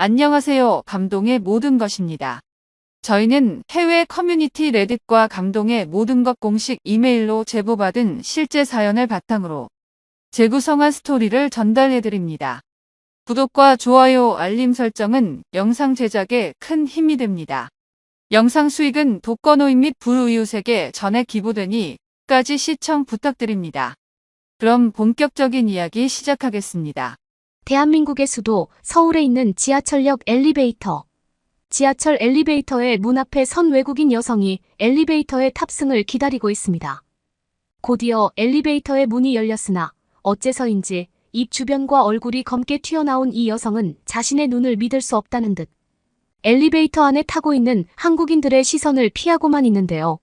안녕하세요. 감동의 모든 것입니다. 저희는 해외 커뮤니티 레딧과 감동의 모든 것 공식 이메일로 제보받은 실제 사연을 바탕으로 재구성한 스토리를 전달해드립니다. 구독과 좋아요, 알림 설정은 영상 제작에 큰 힘이 됩니다. 영상 수익은 독거노인 및 불우이웃에게 전액 기부되니 끝까지 시청 부탁드립니다. 그럼 본격적인 이야기 시작하겠습니다. 대한민국의 수도 서울에 있는 지하철역 엘리베이터. 지하철 엘리베이터의 문 앞에 선 외국인 여성이 엘리베이터의 탑승을 기다리고 있습니다. 곧이어 엘리베이터의 문이 열렸으나 어째서인지 입 주변과 얼굴이 검게 튀어나온 이 여성은 자신의 눈을 믿을 수 없다는 듯 엘리베이터 안에 타고 있는 한국인들의 시선을 피하고만 있는데요.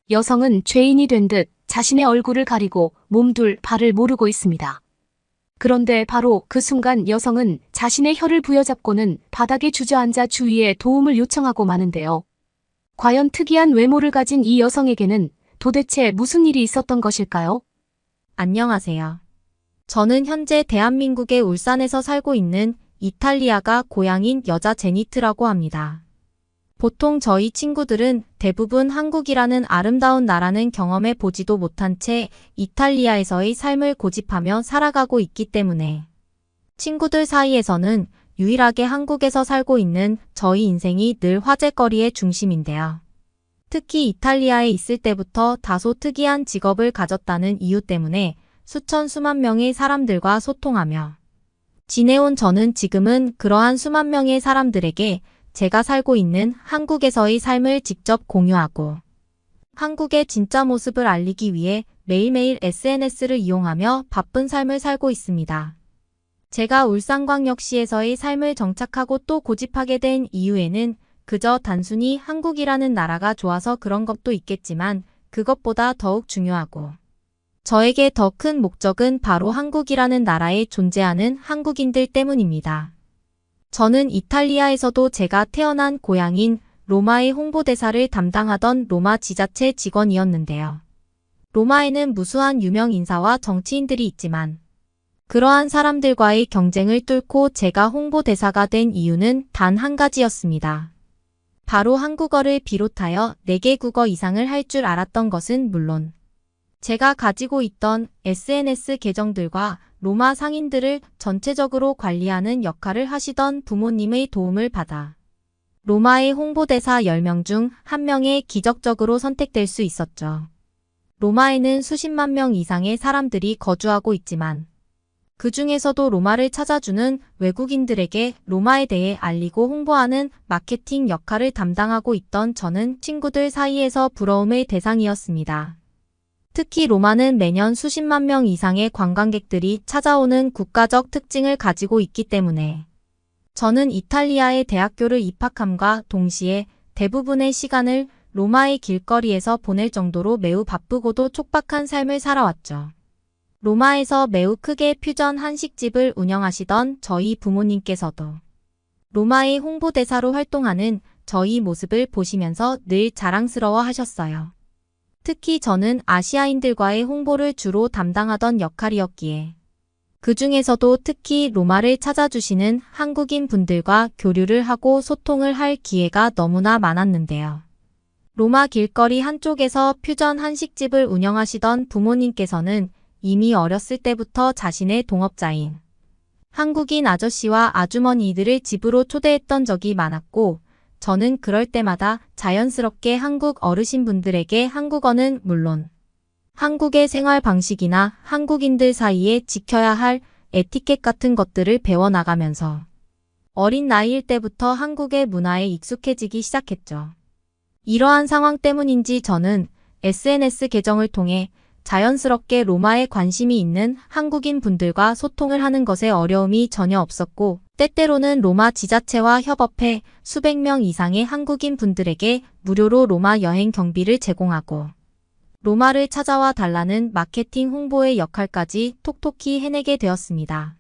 여성은 죄인이 된 듯 자신의 얼굴을 가리고 몸둘 바를 모르고 있습니다. 그런데 바로 그 순간 여성은 자신의 혀를 부여잡고는 바닥에 주저앉아 주위에 도움을 요청하고 마는데요. 과연 특이한 외모를 가진 이 여성에게는 도대체 무슨 일이 있었던 것일까요? 안녕하세요. 저는 현재 대한민국의 울산에서 살고 있는 이탈리아가 고향인 여자 제니트라고 합니다. 보통 저희 친구들은 대부분 한국이라는 아름다운 나라는 경험해 보지도 못한 채 이탈리아에서의 삶을 고집하며 살아가고 있기 때문에 친구들 사이에서는 유일하게 한국에서 살고 있는 저희 인생이 늘 화제거리의 중심인데요. 특히 이탈리아에 있을 때부터 다소 특이한 직업을 가졌다는 이유 때문에 수만 명의 사람들과 소통하며 지내온 저는 지금은 그러한 수만 명의 사람들에게 제가 살고 있는 한국에서의 삶을 직접 공유하고 한국의 진짜 모습을 알리기 위해 매일매일 SNS를 이용하며 바쁜 삶을 살고 있습니다. 제가 울산광역시에서의 삶을 정착하고 또 고집하게 된 이유에는 그저 단순히 한국이라는 나라가 좋아서 그런 것도 있겠지만 그것보다 더욱 중요하고 저에게 더 큰 목적은 바로 한국이라는 나라에 존재하는 한국인들 때문입니다. 저는 이탈리아에서도 제가 태어난 고향인 로마의 홍보대사를 담당하던 로마 지자체 직원이었는데요. 로마에는 무수한 유명 인사와 정치인들이 있지만 그러한 사람들과의 경쟁을 뚫고 제가 홍보대사가 된 이유는 단 한 가지였습니다. 바로 한국어를 비롯하여 4개 국어 이상을 할 줄 알았던 것은 물론 제가 가지고 있던 SNS 계정들과 로마 상인들을 전체적으로 관리하는 역할을 하시던 부모님의 도움을 받아 로마의 홍보대사 10명 중 1명에 기적적으로 선택될 수 있었죠. 로마에는 수십만 명 이상의 사람들이 거주하고 있지만 그 중에서도 로마를 찾아주는 외국인들에게 로마에 대해 알리고 홍보하는 마케팅 역할을 담당하고 있던 저는 친구들 사이에서 부러움의 대상이었습니다. 특히 로마는 매년 수십만 명 이상의 관광객들이 찾아오는 국가적 특징을 가지고 있기 때문에 저는 이탈리아의 대학교를 입학함과 동시에 대부분의 시간을 로마의 길거리에서 보낼 정도로 매우 바쁘고도 촉박한 삶을 살아왔죠. 로마에서 매우 크게 퓨전 한식집을 운영하시던 저희 부모님께서도 로마의 홍보대사로 활동하는 저희 모습을 보시면서 늘 자랑스러워 하셨어요. 특히 저는 아시아인들과의 홍보를 주로 담당하던 역할이었기에 그 중에서도 특히 로마를 찾아주시는 한국인 분들과 교류를 하고 소통을 할 기회가 너무나 많았는데요. 로마 길거리 한쪽에서 퓨전 한식집을 운영하시던 부모님께서는 이미 어렸을 때부터 자신의 동업자인 한국인 아저씨와 아주머니들을 집으로 초대했던 적이 많았고 저는 그럴 때마다 자연스럽게 한국 어르신분들에게 한국어는 물론 한국의 생활 방식이나 한국인들 사이에 지켜야 할 에티켓 같은 것들을 배워나가면서 어린 나이일 때부터 한국의 문화에 익숙해지기 시작했죠. 이러한 상황 때문인지 저는 SNS 계정을 통해 자연스럽게 로마에 관심이 있는 한국인 분들과 소통을 하는 것에 어려움이 전혀 없었고 때때로는 로마 지자체와 협업해 수백 명 이상의 한국인 분들에게 무료로 로마 여행 경비를 제공하고 로마를 찾아와 달라는 마케팅 홍보의 역할까지 톡톡히 해내게 되었습니다.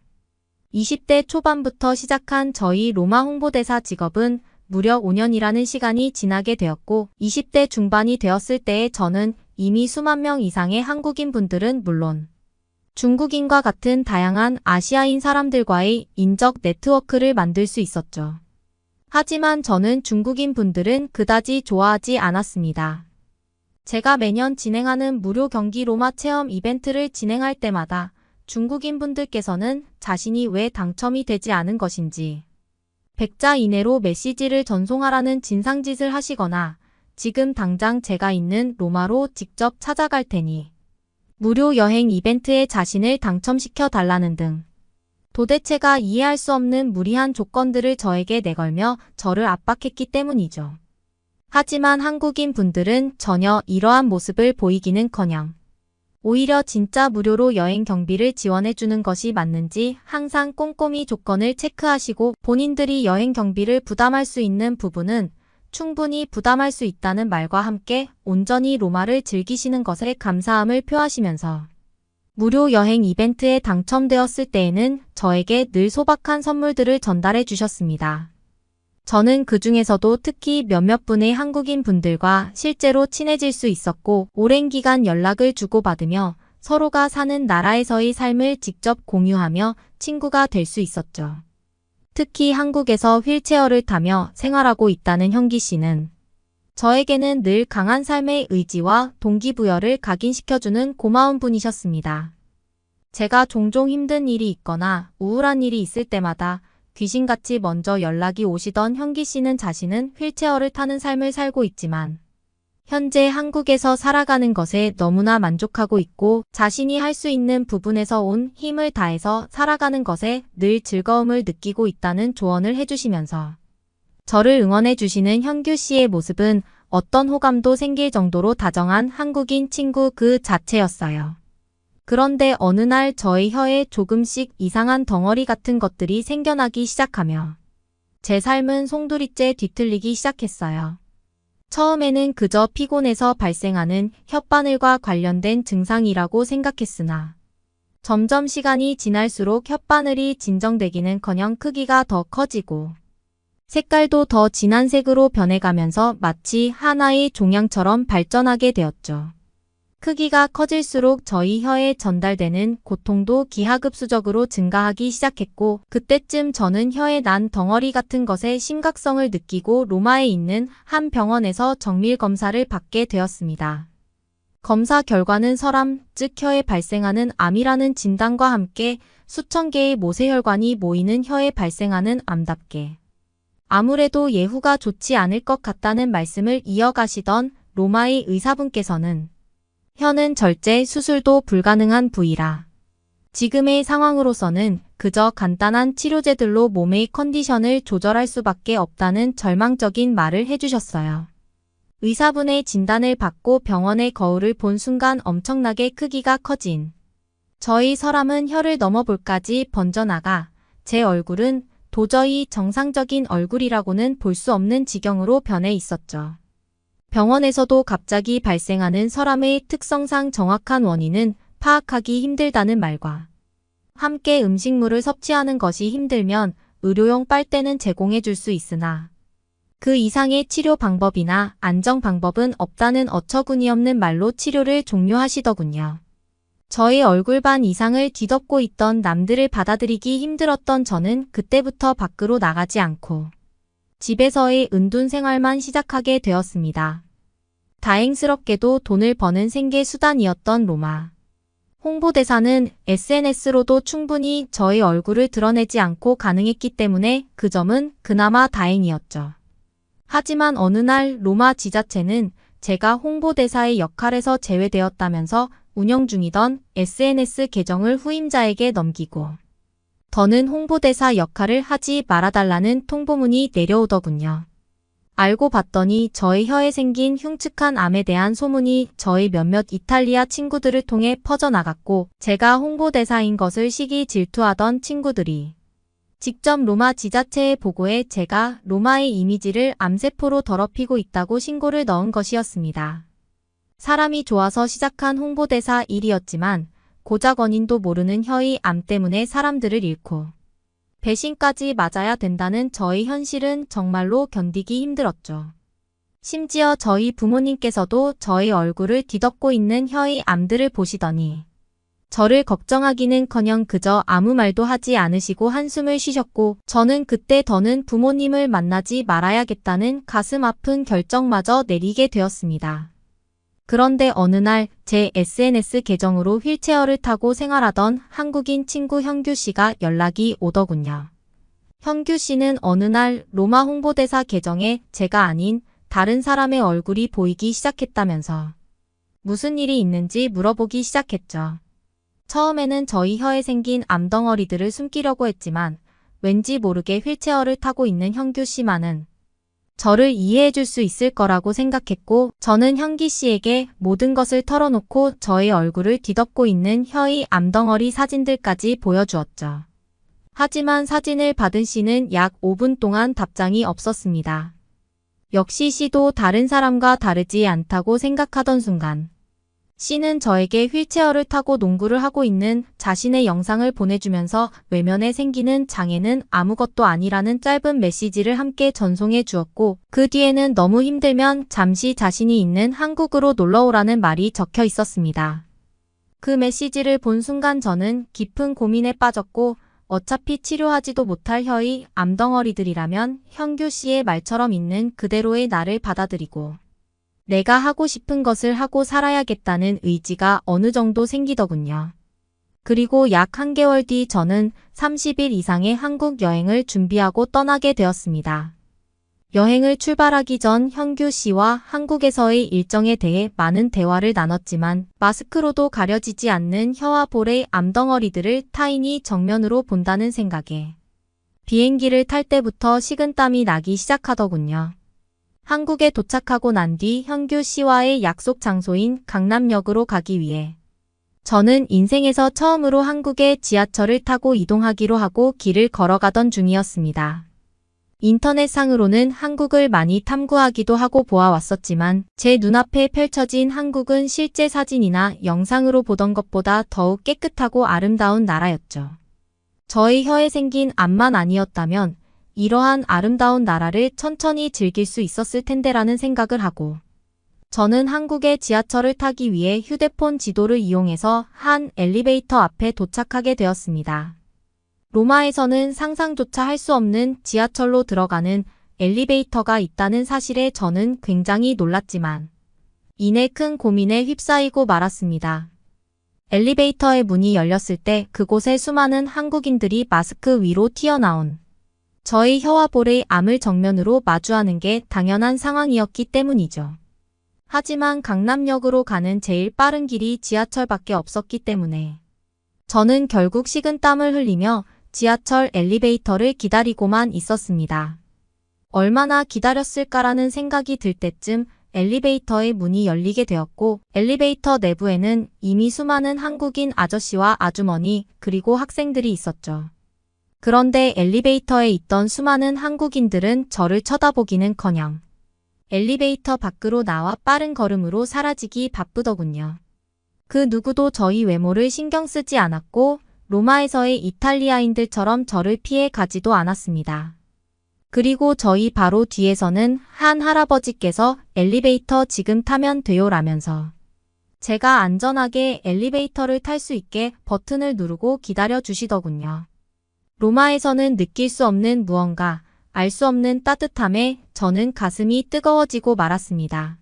20대 초반부터 시작한 저희 로마 홍보대사 직업은 무려 5년이라는 시간이 지나게 되었고 20대 중반이 되었을 때에 저는 이미 수만 명 이상의 한국인 분들은 물론 중국인과 같은 다양한 아시아인 사람들과의 인적 네트워크를 만들 수 있었죠. 하지만 저는 중국인 분들은 그다지 좋아하지 않았습니다. 제가 매년 진행하는 무료 경기 로마 체험 이벤트를 진행할 때마다 중국인 분들께서는 자신이 왜 당첨이 되지 않은 것인지 100자 이내로 메시지를 전송하라는 진상짓을 하시거나 지금 당장 제가 있는 로마로 직접 찾아갈 테니 무료 여행 이벤트에 자신을 당첨시켜 달라는 등 도대체가 이해할 수 없는 무리한 조건들을 저에게 내걸며 저를 압박했기 때문이죠. 하지만 한국인 분들은 전혀 이러한 모습을 보이기는커녕 오히려 진짜 무료로 여행 경비를 지원해주는 것이 맞는지 항상 꼼꼼히 조건을 체크하시고 본인들이 여행 경비를 부담할 수 있는 부분은 충분히 부담할 수 있다는 말과 함께 온전히 로마를 즐기시는 것에 감사함을 표하시면서 무료 여행 이벤트에 당첨되었을 때에는 저에게 늘 소박한 선물들을 전달해 주셨습니다. 저는 그 중에서도 특히 몇몇 분의 한국인 분들과 실제로 친해질 수 있었고 오랜 기간 연락을 주고받으며 서로가 사는 나라에서의 삶을 직접 공유하며 친구가 될 수 있었죠. 특히 한국에서 휠체어를 타며 생활하고 있다는 현기 씨는 저에게는 늘 강한 삶의 의지와 동기부여를 각인시켜주는 고마운 분이셨습니다. 제가 종종 힘든 일이 있거나 우울한 일이 있을 때마다 귀신같이 먼저 연락이 오시던 현기 씨는 자신은 휠체어를 타는 삶을 살고 있지만 현재 한국에서 살아가는 것에 너무나 만족하고 있고 자신이 할 수 있는 부분에서 온 힘을 다해서 살아가는 것에 늘 즐거움을 느끼고 있다는 조언을 해주시면서 저를 응원해 주시는 현규 씨의 모습은 어떤 호감도 생길 정도로 다정한 한국인 친구 그 자체였어요. 그런데 어느 날 저의 혀에 조금씩 이상한 덩어리 같은 것들이 생겨나기 시작하며 제 삶은 송두리째 뒤틀리기 시작했어요. 처음에는 그저 피곤해서 발생하는 혓바늘과 관련된 증상이라고 생각했으나 점점 시간이 지날수록 혓바늘이 진정되기는커녕 크기가 더 커지고 색깔도 더 진한 색으로 변해가면서 마치 하나의 종양처럼 발전하게 되었죠. 크기가 커질수록 저희 혀에 전달되는 고통도 기하급수적으로 증가하기 시작했고 그때쯤 저는 혀에 난 덩어리 같은 것의 심각성을 느끼고 로마에 있는 한 병원에서 정밀 검사를 받게 되었습니다. 검사 결과는 설암, 즉 혀에 발생하는 암이라는 진단과 함께 수천 개의 모세혈관이 모이는 혀에 발생하는 암답게 아무래도 예후가 좋지 않을 것 같다는 말씀을 이어가시던 로마의 의사분께서는 혀는 절제 수술도 불가능한 부위라. 지금의 상황으로서는 그저 간단한 치료제들로 몸의 컨디션을 조절할 수밖에 없다는 절망적인 말을 해주셨어요. 의사분의 진단을 받고 병원의 거울을 본 순간 엄청나게 크기가 커진 저희 설암은 혀를 넘어볼까지 번져나가 제 얼굴은 도저히 정상적인 얼굴이라고는 볼 수 없는 지경으로 변해 있었죠. 병원에서도 갑자기 발생하는 설암의 특성상 정확한 원인은 파악하기 힘들다는 말과 함께 음식물을 섭취하는 것이 힘들면 의료용 빨대는 제공해 줄 수 있으나 그 이상의 치료 방법이나 안정 방법은 없다는 어처구니없는 말로 치료를 종료하시더군요. 저의 얼굴 반 이상을 뒤덮고 있던 남들을 받아들이기 힘들었던 저는 그때부터 밖으로 나가지 않고 집에서의 은둔 생활만 시작하게 되었습니다. 다행스럽게도 돈을 버는 생계 수단이었던 로마. 홍보대사는 SNS로도 충분히 저의 얼굴을 드러내지 않고 가능했기 때문에 그 점은 그나마 다행이었죠. 하지만 어느 날 로마 지자체는 제가 홍보대사의 역할에서 제외되었다면서 운영 중이던 SNS 계정을 후임자에게 넘기고 더는 홍보대사 역할을 하지 말아달라는 통보문이 내려오더군요. 알고 봤더니 저의 혀에 생긴 흉측한 암에 대한 소문이 저의 몇몇 이탈리아 친구들을 통해 퍼져나갔고 제가 홍보대사인 것을 시기 질투하던 친구들이 직접 로마 지자체에 보고해 제가 로마의 이미지를 암세포로 더럽히고 있다고 신고를 넣은 것이었습니다. 사람이 좋아서 시작한 홍보대사 일이었지만 고작 원인도 모르는 혀의 암 때문에 사람들을 잃고 배신까지 맞아야 된다는 저의 현실은 정말로 견디기 힘들었죠. 심지어 저희 부모님께서도 저의 얼굴을 뒤덮고 있는 혀의 암들을 보시더니 저를 걱정하기는커녕 그저 아무 말도 하지 않으시고 한숨을 쉬셨고 저는 그때 더는 부모님을 만나지 말아야겠다는 가슴 아픈 결정마저 내리게 되었습니다. 그런데 어느 날 제 SNS 계정으로 휠체어를 타고 생활하던 한국인 친구 형규 씨가 연락이 오더군요. 형규 씨는 어느 날 로마 홍보대사 계정에 제가 아닌 다른 사람의 얼굴이 보이기 시작했다면서 무슨 일이 있는지 물어보기 시작했죠. 처음에는 저희 혀에 생긴 암덩어리들을 숨기려고 했지만 왠지 모르게 휠체어를 타고 있는 형규 씨만은 저를 이해해 줄 수 있을 거라고 생각했고 저는 형기 씨에게 모든 것을 털어놓고 저의 얼굴을 뒤덮고 있는 혀의 암덩어리 사진들까지 보여주었죠. 하지만 사진을 받은 씨는 약 5분 동안 답장이 없었습니다. 역시 씨도 다른 사람과 다르지 않다고 생각하던 순간 씨는 저에게 휠체어를 타고 농구를 하고 있는 자신의 영상을 보내주면서 외면에 생기는 장애는 아무것도 아니라는 짧은 메시지를 함께 전송해 주었고 그 뒤에는 너무 힘들면 잠시 자신이 있는 한국으로 놀러오라는 말이 적혀 있었습니다. 그 메시지를 본 순간 저는 깊은 고민에 빠졌고 어차피 치료하지도 못할 혀의 암덩어리들이라면 형규 씨의 말처럼 있는 그대로의 나를 받아들이고 내가 하고 싶은 것을 하고 살아야겠다는 의지가 어느 정도 생기더군요. 그리고 약 1개월 뒤 저는 30일 이상의 한국 여행을 준비하고 떠나게 되었습니다. 여행을 출발하기 전 형규 씨와 한국에서의 일정에 대해 많은 대화를 나눴지만 마스크로도 가려지지 않는 혀와 볼의 암덩어리들을 타인이 정면으로 본다는 생각에 비행기를 탈 때부터 식은땀이 나기 시작하더군요. 한국에 도착하고 난 뒤 형규 씨와의 약속 장소인 강남역으로 가기 위해 저는 인생에서 처음으로 한국의 지하철을 타고 이동하기로 하고 길을 걸어가던 중이었습니다. 인터넷상으로는 한국을 많이 탐구하기도 하고 보아왔었지만 제 눈앞에 펼쳐진 한국은 실제 사진이나 영상으로 보던 것보다 더욱 깨끗하고 아름다운 나라였죠. 저의 혀에 생긴 암만 아니었다면 이러한 아름다운 나라를 천천히 즐길 수 있었을 텐데라는 생각을 하고 저는 한국의 지하철을 타기 위해 휴대폰 지도를 이용해서 한 엘리베이터 앞에 도착하게 되었습니다. 로마에서는 상상조차 할 수 없는 지하철로 들어가는 엘리베이터가 있다는 사실에 저는 굉장히 놀랐지만 이내 큰 고민에 휩싸이고 말았습니다. 엘리베이터의 문이 열렸을 때 그곳에 수많은 한국인들이 마스크 위로 튀어나온 저의 혀와 볼의 암을 정면으로 마주하는 게 당연한 상황이었기 때문이죠. 하지만 강남역으로 가는 제일 빠른 길이 지하철밖에 없었기 때문에 저는 결국 식은땀을 흘리며 지하철 엘리베이터를 기다리고만 있었습니다. 얼마나 기다렸을까라는 생각이 들 때쯤 엘리베이터의 문이 열리게 되었고 엘리베이터 내부에는 이미 수많은 한국인 아저씨와 아주머니 그리고 학생들이 있었죠. 그런데 엘리베이터에 있던 수많은 한국인들은 저를 쳐다보기는커녕 엘리베이터 밖으로 나와 빠른 걸음으로 사라지기 바쁘더군요. 그 누구도 저희 외모를 신경 쓰지 않았고 로마에서의 이탈리아인들처럼 저를 피해 가지도 않았습니다. 그리고 저희 바로 뒤에서는 한 할아버지께서 엘리베이터 지금 타면 돼요라면서 제가 안전하게 엘리베이터를 탈 수 있게 버튼을 누르고 기다려 주시더군요. 로마에서는 느낄 수 없는 무언가, 알 수 없는 따뜻함에 저는 가슴이 뜨거워지고 말았습니다.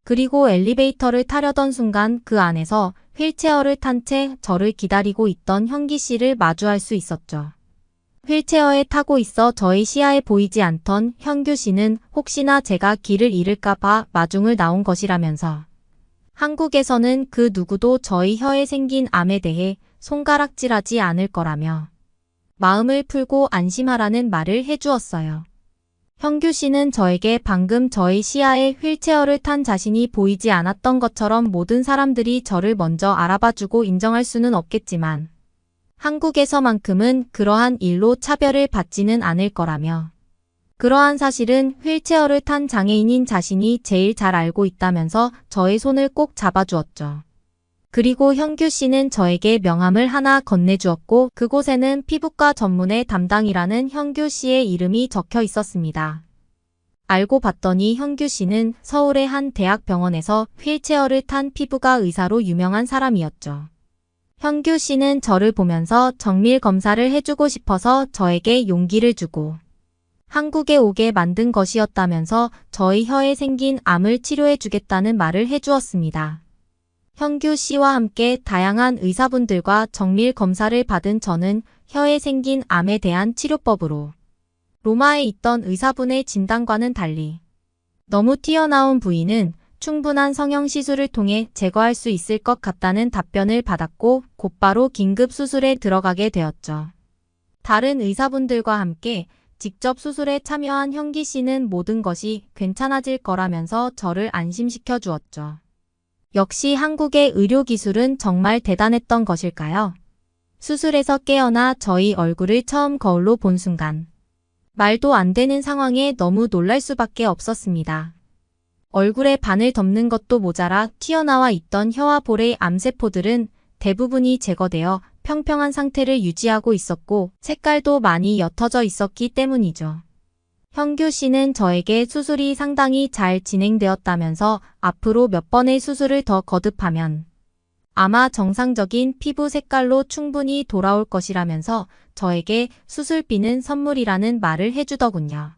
그리고 엘리베이터를 타려던 순간 그 안에서 휠체어를 탄 채 저를 기다리고 있던 형기 씨를 마주할 수 있었죠. 휠체어에 타고 있어 저의 시야에 보이지 않던 형규 씨는 혹시나 제가 길을 잃을까봐 마중을 나온 것이라면서 한국에서는 그 누구도 저의 혀에 생긴 암에 대해 손가락질하지 않을 거라며 마음을 풀고 안심하라는 말을 해주었어요. 형규 씨는 저에게 방금 저의 시야에 휠체어를 탄 자신이 보이지 않았던 것처럼 모든 사람들이 저를 먼저 알아봐주고 인정할 수는 없겠지만 한국에서만큼은 그러한 일로 차별을 받지는 않을 거라며 그러한 사실은 휠체어를 탄 장애인인 자신이 제일 잘 알고 있다면서 저의 손을 꼭 잡아주었죠. 그리고 형규 씨는 저에게 명함을 하나 건네주었고 그곳에는 피부과 전문의 담당이라는 형규 씨의 이름이 적혀 있었습니다. 알고 봤더니 형규 씨는 서울의 한 대학병원에서 휠체어를 탄 피부과 의사로 유명한 사람이었죠. 현규 씨는 저를 보면서 정밀 검사를 해주고 싶어서 저에게 용기를 주고 한국에 오게 만든 것이었다면서 저희 혀에 생긴 암을 치료해 주겠다는 말을 해주었습니다. 현규 씨와 함께 다양한 의사분들과 정밀 검사를 받은 저는 혀에 생긴 암에 대한 치료법으로 로마에 있던 의사분의 진단과는 달리 너무 튀어나온 부위는 충분한 성형시술을 통해 제거할 수 있을 것 같다는 답변을 받았고 곧바로 긴급 수술에 들어가게 되었죠. 다른 의사분들과 함께 직접 수술에 참여한 현기 씨는 모든 것이 괜찮아질 거라면서 저를 안심시켜 주었죠. 역시 한국의 의료기술은 정말 대단했던 것일까요? 수술에서 깨어나 저희 얼굴을 처음 거울로 본 순간 말도 안 되는 상황에 너무 놀랄 수밖에 없었습니다. 얼굴에 반을 덮는 것도 모자라 튀어나와 있던 혀와 볼의 암세포들은 대부분이 제거되어 평평한 상태를 유지하고 있었고 색깔도 많이 옅어져 있었기 때문이죠. 현규 씨는 저에게 수술이 상당히 잘 진행되었다면서 앞으로 몇 번의 수술을 더 거듭하면 아마 정상적인 피부 색깔로 충분히 돌아올 것이라면서 저에게 수술비는 선물이라는 말을 해주더군요.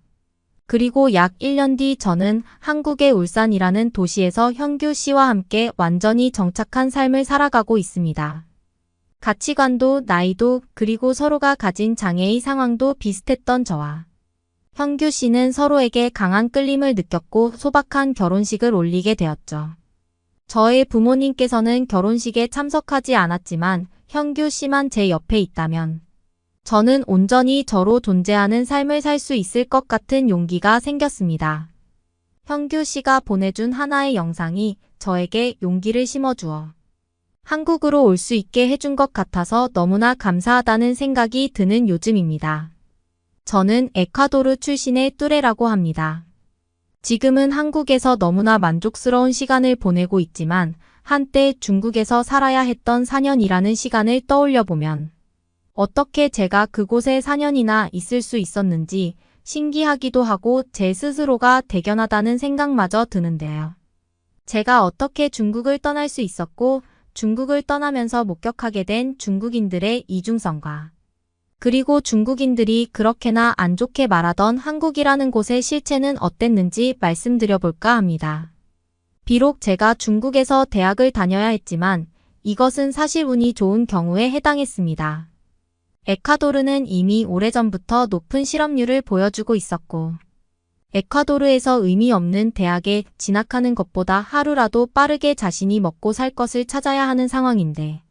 그리고 약 1년 뒤 저는 한국의 울산이라는 도시에서 현규 씨와 함께 완전히 정착한 삶을 살아가고 있습니다. 가치관도 나이도 그리고 서로가 가진 장애의 상황도 비슷했던 저와 현규 씨는 서로에게 강한 끌림을 느꼈고 소박한 결혼식을 올리게 되었죠. 저의 부모님께서는 결혼식에 참석하지 않았지만 현규 씨만 제 옆에 있다면 저는 온전히 저로 존재하는 삶을 살 수 있을 것 같은 용기가 생겼습니다. 현규 씨가 보내준 하나의 영상이 저에게 용기를 심어주어 한국으로 올 수 있게 해준 것 같아서 너무나 감사하다는 생각이 드는 요즘입니다. 저는 에콰도르 출신의 뚜레라고 합니다. 지금은 한국에서 너무나 만족스러운 시간을 보내고 있지만 한때 중국에서 살아야 했던 4년이라는 시간을 떠올려 보면 어떻게 제가 그곳에 4년이나 있을 수 있었는지 신기하기도 하고 제 스스로가 대견하다는 생각마저 드는데요. 제가 어떻게 중국을 떠날 수 있었고 중국을 떠나면서 목격하게 된 중국인들의 이중성과 그리고 중국인들이 그렇게나 안 좋게 말하던 한국이라는 곳의 실체는 어땠는지 말씀드려볼까 합니다. 비록 제가 중국에서 대학을 다녀야 했지만 이것은 사실 운이 좋은 경우에 해당했습니다. 에콰도르는 이미 오래전부터 높은 실업률을 보여주고 있었고 에콰도르에서 의미 없는 대학에 진학하는 것보다 하루라도 빠르게 자신이 먹고 살 것을 찾아야 하는 상황인데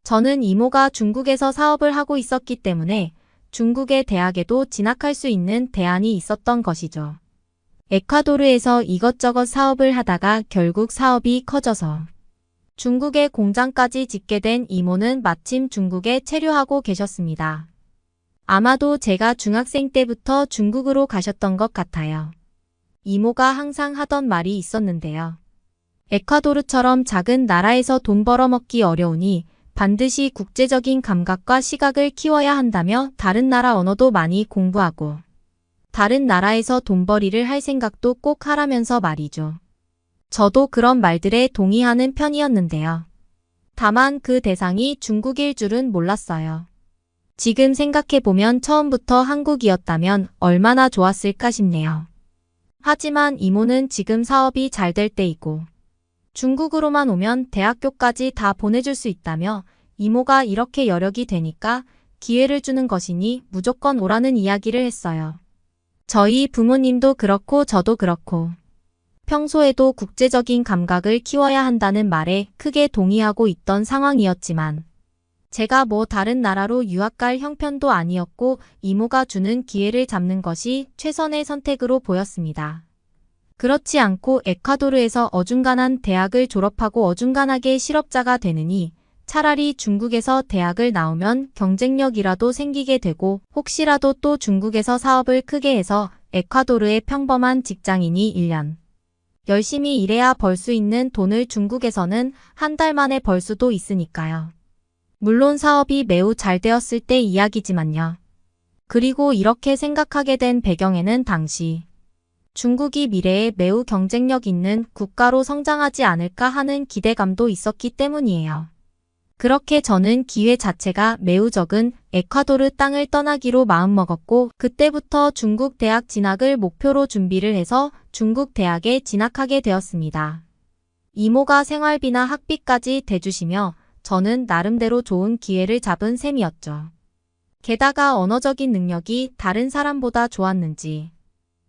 저는 이모가 중국에서 사업을 하고 있었기 때문에 중국의 대학에도 진학할 수 있는 대안이 있었던 것이죠. 에콰도르에서 이것저것 사업을 하다가 결국 사업이 커져서 중국의 공장까지 짓게 된 이모는 마침 중국에 체류하고 계셨습니다. 아마도 제가 중학생 때부터 중국으로 가셨던 것 같아요. 이모가 항상 하던 말이 있었는데요. 에콰도르처럼 작은 나라에서 돈 벌어먹기 어려우니 반드시 국제적인 감각과 시각을 키워야 한다며 다른 나라 언어도 많이 공부하고 다른 나라에서 돈벌이를 할 생각도 꼭 하라면서 말이죠. 저도 그런 말들에 동의하는 편이었는데요. 다만 그 대상이 중국일 줄은 몰랐어요. 지금 생각해보면 처음부터 한국이었다면 얼마나 좋았을까 싶네요. 하지만 이모는 지금 사업이 잘 될 때이고 중국으로만 오면 대학교까지 다 보내줄 수 있다며 이모가 이렇게 여력이 되니까 기회를 주는 것이니 무조건 오라는 이야기를 했어요. 저희 부모님도 그렇고 저도 그렇고 평소에도 국제적인 감각을 키워야 한다는 말에 크게 동의하고 있던 상황이었지만 제가 뭐 다른 나라로 유학 갈 형편도 아니었고 이모가 주는 기회를 잡는 것이 최선의 선택으로 보였습니다. 그렇지 않고 에콰도르에서 어중간한 대학을 졸업하고 어중간하게 실업자가 되느니 차라리 중국에서 대학을 나오면 경쟁력이라도 생기게 되고 혹시라도 또 중국에서 사업을 크게 해서 에콰도르의 평범한 직장인이 1년 열심히 일해야 벌 수 있는 돈을 중국에서는 한 달 만에 벌 수도 있으니까요. 물론 사업이 매우 잘 되었을 때 이야기지만요. 그리고 이렇게 생각하게 된 배경에는 당시 중국이 미래에 매우 경쟁력 있는 국가로 성장하지 않을까 하는 기대감도 있었기 때문이에요. 그렇게 저는 기회 자체가 매우 적은 에콰도르 땅을 떠나기로 마음먹었고 그때부터 중국 대학 진학을 목표로 준비를 해서 중국 대학에 진학하게 되었습니다. 이모가 생활비나 학비까지 대주시며 저는 나름대로 좋은 기회를 잡은 셈이었죠. 게다가 언어적인 능력이 다른 사람보다 좋았는지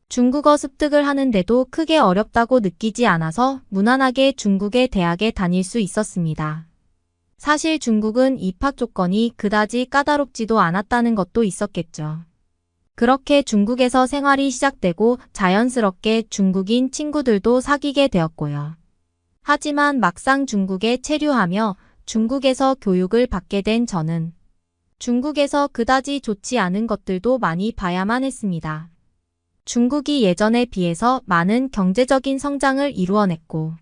중국어 습득을 하는데도 크게 어렵다고 느끼지 않아서 무난하게 중국의 대학에 다닐 수 있었습니다. 사실 중국은 입학 조건이 그다지 까다롭지도 않았다는 것도 있었겠죠. 그렇게 중국에서 생활이 시작되고 자연스럽게 중국인 친구들도 사귀게 되었고요. 하지만 막상 중국에 체류하며 중국에서 교육을 받게 된 저는 중국에서 그다지 좋지 않은 것들도 많이 봐야만 했습니다. 중국이 예전에 비해서 많은 경제적인 성장을 이루어냈고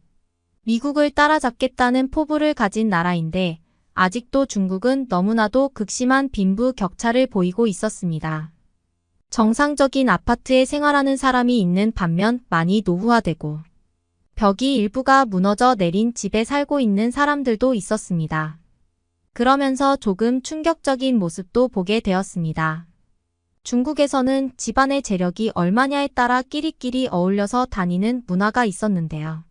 미국을 따라잡겠다는 포부를 가진 나라인데 아직도 중국은 너무나도 극심한 빈부격차를 보이고 있었습니다. 정상적인 아파트에 생활하는 사람이 있는 반면 많이 노후화되고 벽이 일부가 무너져 내린 집에 살고 있는 사람들도 있었습니다. 그러면서 조금 충격적인 모습도 보게 되었습니다. 중국에서는 집안의 재력이 얼마냐에 따라 끼리끼리 어울려서 다니는 문화가 있었는데요.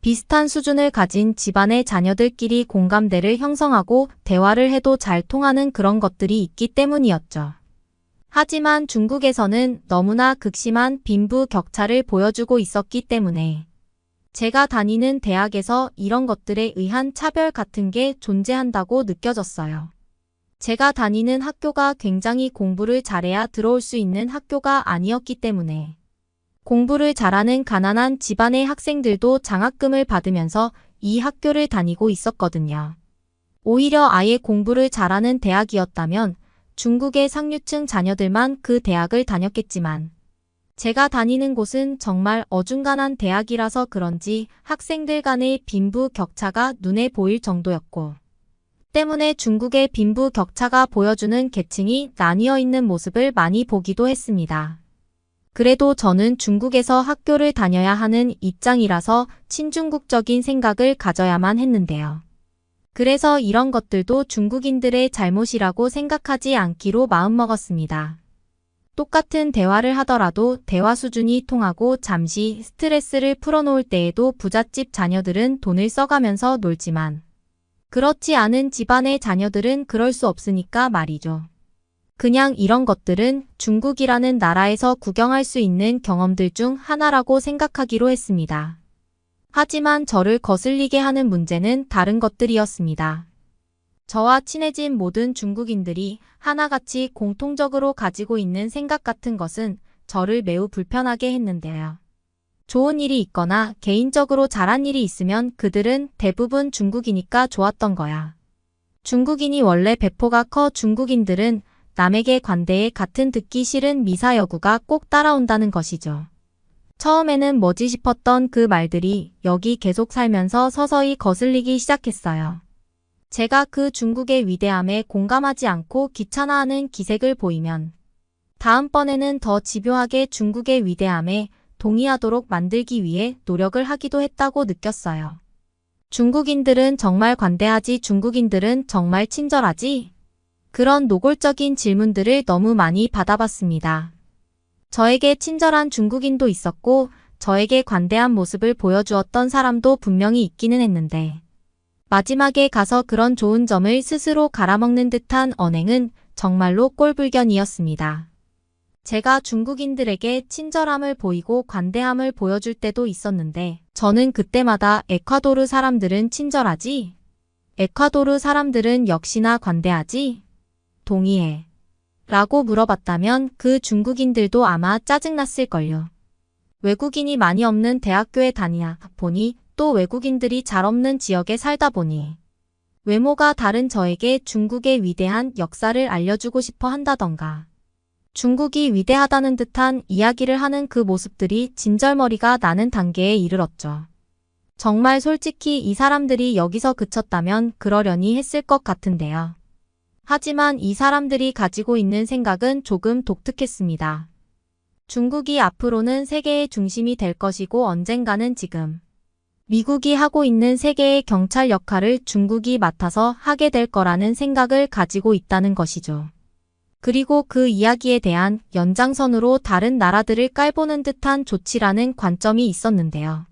비슷한 수준을 가진 집안의 자녀들끼리 공감대를 형성하고 대화를 해도 잘 통하는 그런 것들이 있기 때문이었죠. 하지만 중국에서는 너무나 극심한 빈부격차를 보여주고 있었기 때문에 제가 다니는 대학에서 이런 것들에 의한 차별 같은 게 존재한다고 느껴졌어요. 제가 다니는 학교가 굉장히 공부를 잘해야 들어올 수 있는 학교가 아니었기 때문에 공부를 잘하는 가난한 집안의 학생들도 장학금을 받으면서 이 학교를 다니고 있었거든요. 오히려 아예 공부를 잘하는 대학이었다면 중국의 상류층 자녀들만 그 대학을 다녔겠지만 제가 다니는 곳은 정말 어중간한 대학이라서 그런지 학생들 간의 빈부격차가 눈에 보일 정도였고 때문에 중국의 빈부격차가 보여주는 계층이 나뉘어 있는 모습을 많이 보기도 했습니다. 그래도 저는 중국에서 학교를 다녀야 하는 입장이라서 친중국적인 생각을 가져야만 했는데요. 그래서 이런 것들도 중국인들의 잘못이라고 생각하지 않기로 마음먹었습니다. 똑같은 대화를 하더라도 대화 수준이 통하고 잠시 스트레스를 풀어놓을 때에도 부잣집 자녀들은 돈을 써가면서 놀지만 그렇지 않은 집안의 자녀들은 그럴 수 없으니까 말이죠. 그냥 이런 것들은 중국이라는 나라에서 구경할 수 있는 경험들 중 하나라고 생각하기로 했습니다. 하지만 저를 거슬리게 하는 문제는 다른 것들이었습니다. 저와 친해진 모든 중국인들이 하나같이 공통적으로 가지고 있는 생각 같은 것은 저를 매우 불편하게 했는데요. 좋은 일이 있거나 개인적으로 잘한 일이 있으면 그들은 대부분 중국이니까 좋았던 거야. 중국인이 원래 배포가 커 중국인들은 남에게 관대해 같은 듣기 싫은 미사여구가 꼭 따라온다는 것이죠. 처음에는 뭐지 싶었던 그 말들이 여기 계속 살면서 서서히 거슬리기 시작했어요. 제가 그 중국의 위대함에 공감하지 않고 귀찮아하는 기색을 보이면 다음번에는 더 집요하게 중국의 위대함에 동의하도록 만들기 위해 노력을 하기도 했다고 느꼈어요. 중국인들은 정말 관대하지, 중국인들은 정말 친절하지? 그런 노골적인 질문들을 너무 많이 받아봤습니다. 저에게 친절한 중국인도 있었고 저에게 관대한 모습을 보여주었던 사람도 분명히 있기는 했는데 마지막에 가서 그런 좋은 점을 스스로 갈아먹는 듯한 언행은 정말로 꼴불견이었습니다. 제가 중국인들에게 친절함을 보이고 관대함을 보여줄 때도 있었는데 저는 그때마다 에콰도르 사람들은 친절하지? 에콰도르 사람들은 역시나 관대하지? 동의해. 라고 물어봤다면 그 중국인들도 아마 짜증났을걸요. 외국인이 많이 없는 대학교에 다니다 보니 또 외국인들이 잘 없는 지역에 살다 보니 외모가 다른 저에게 중국의 위대한 역사를 알려주고 싶어 한다던가 중국이 위대하다는 듯한 이야기를 하는 그 모습들이 진절머리가 나는 단계에 이르렀죠. 정말 솔직히 이 사람들이 여기서 그쳤다면 그러려니 했을 것 같은데요. 하지만 이 사람들이 가지고 있는 생각은 조금 독특했습니다. 중국이 앞으로는 세계의 중심이 될 것이고 언젠가는 지금 미국이 하고 있는 세계의 경찰 역할을 중국이 맡아서 하게 될 거라는 생각을 가지고 있다는 것이죠. 그리고 그 이야기에 대한 연장선으로 다른 나라들을 깔보는 듯한 조치라는 관점이 있었는데요.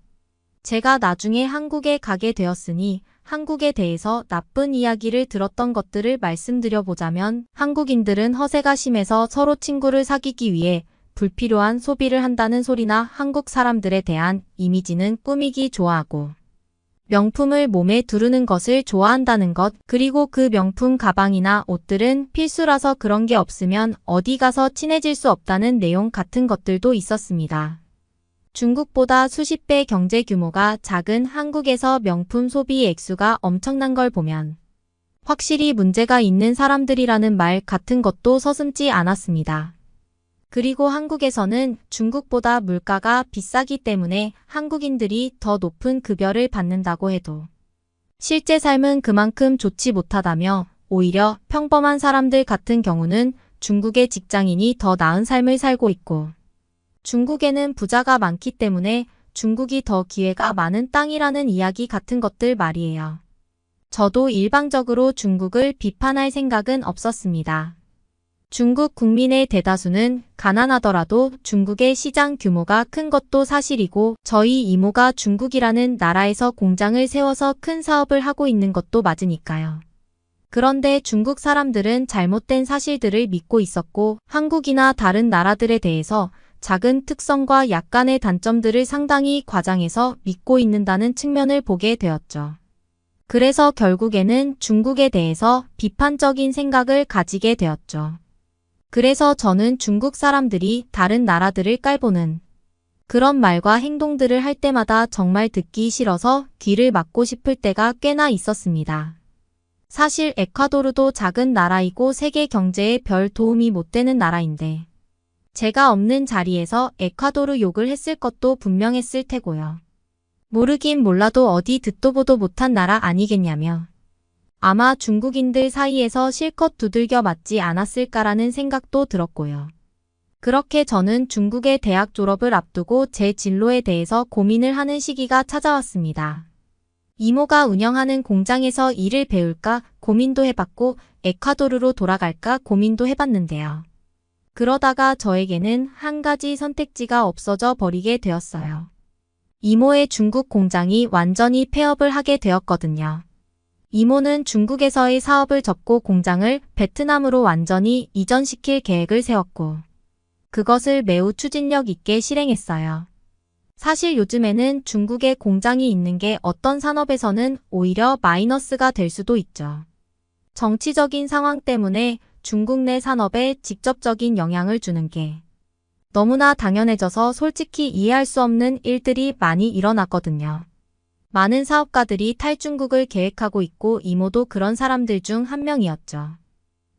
제가 나중에 한국에 가게 되었으니 한국에 대해서 나쁜 이야기를 들었던 것들을 말씀드려보자면 한국인들은 허세가 심해서 서로 친구를 사귀기 위해 불필요한 소비를 한다는 소리나 한국 사람들에 대한 이미지는 꾸미기 좋아하고 명품을 몸에 두르는 것을 좋아한다는 것, 그리고 그 명품 가방이나 옷들은 필수라서 그런 게 없으면 어디 가서 친해질 수 없다는 내용 같은 것들도 있었습니다. 중국보다 수십 배 경제 규모가 작은 한국에서 명품 소비 액수가 엄청난 걸 보면 확실히 문제가 있는 사람들이라는 말 같은 것도 서슴지 않았습니다. 그리고 한국에서는 중국보다 물가가 비싸기 때문에 한국인들이 더 높은 급여를 받는다고 해도 실제 삶은 그만큼 좋지 못하다며 오히려 평범한 사람들 같은 경우는 중국의 직장인이 더 나은 삶을 살고 있고 중국에는 부자가 많기 때문에 중국이 더 기회가 많은 땅이라는 이야기 같은 것들 말이에요. 저도 일방적으로 중국을 비판할 생각은 없었습니다. 중국 국민의 대다수는 가난하더라도 중국의 시장 규모가 큰 것도 사실이고 저희 이모가 중국이라는 나라에서 공장을 세워서 큰 사업을 하고 있는 것도 맞으니까요. 그런데 중국 사람들은 잘못된 사실들을 믿고 있었고 한국이나 다른 나라들에 대해서 작은 특성과 약간의 단점들을 상당히 과장해서 믿고 있는다는 측면을 보게 되었죠. 그래서 결국에는 중국에 대해서 비판적인 생각을 가지게 되었죠. 그래서 저는 중국 사람들이 다른 나라들을 깔보는 그런 말과 행동들을 할 때마다 정말 듣기 싫어서 귀를 막고 싶을 때가 꽤나 있었습니다. 사실 에콰도르도 작은 나라이고 세계 경제에 별 도움이 못 되는 나라인데 제가 없는 자리에서 에콰도르 욕을 했을 것도 분명했을 테고요. 모르긴 몰라도 어디 듣도 보도 못한 나라 아니겠냐며 아마 중국인들 사이에서 실컷 두들겨 맞지 않았을까라는 생각도 들었고요. 그렇게 저는 중국의 대학 졸업을 앞두고 제 진로에 대해서 고민을 하는 시기가 찾아왔습니다. 이모가 운영하는 공장에서 일을 배울까 고민도 해봤고 에콰도르로 돌아갈까 고민도 해봤는데요. 그러다가 저에게는 한 가지 선택지가 없어져 버리게 되었어요. 이모의 중국 공장이 완전히 폐업을 하게 되었거든요. 이모는 중국에서의 사업을 접고 공장을 베트남으로 완전히 이전시킬 계획을 세웠고 그것을 매우 추진력 있게 실행했어요. 사실 요즘에는 중국에 공장이 있는 게 어떤 산업에서는 오히려 마이너스가 될 수도 있죠. 정치적인 상황 때문에 중국 내 산업에 직접적인 영향을 주는 게 너무나 당연해져서 솔직히 이해할 수 없는 일들이 많이 일어났거든요. 많은 사업가들이 탈중국을 계획하고 있고 이모도 그런 사람들 중 한 명이었죠.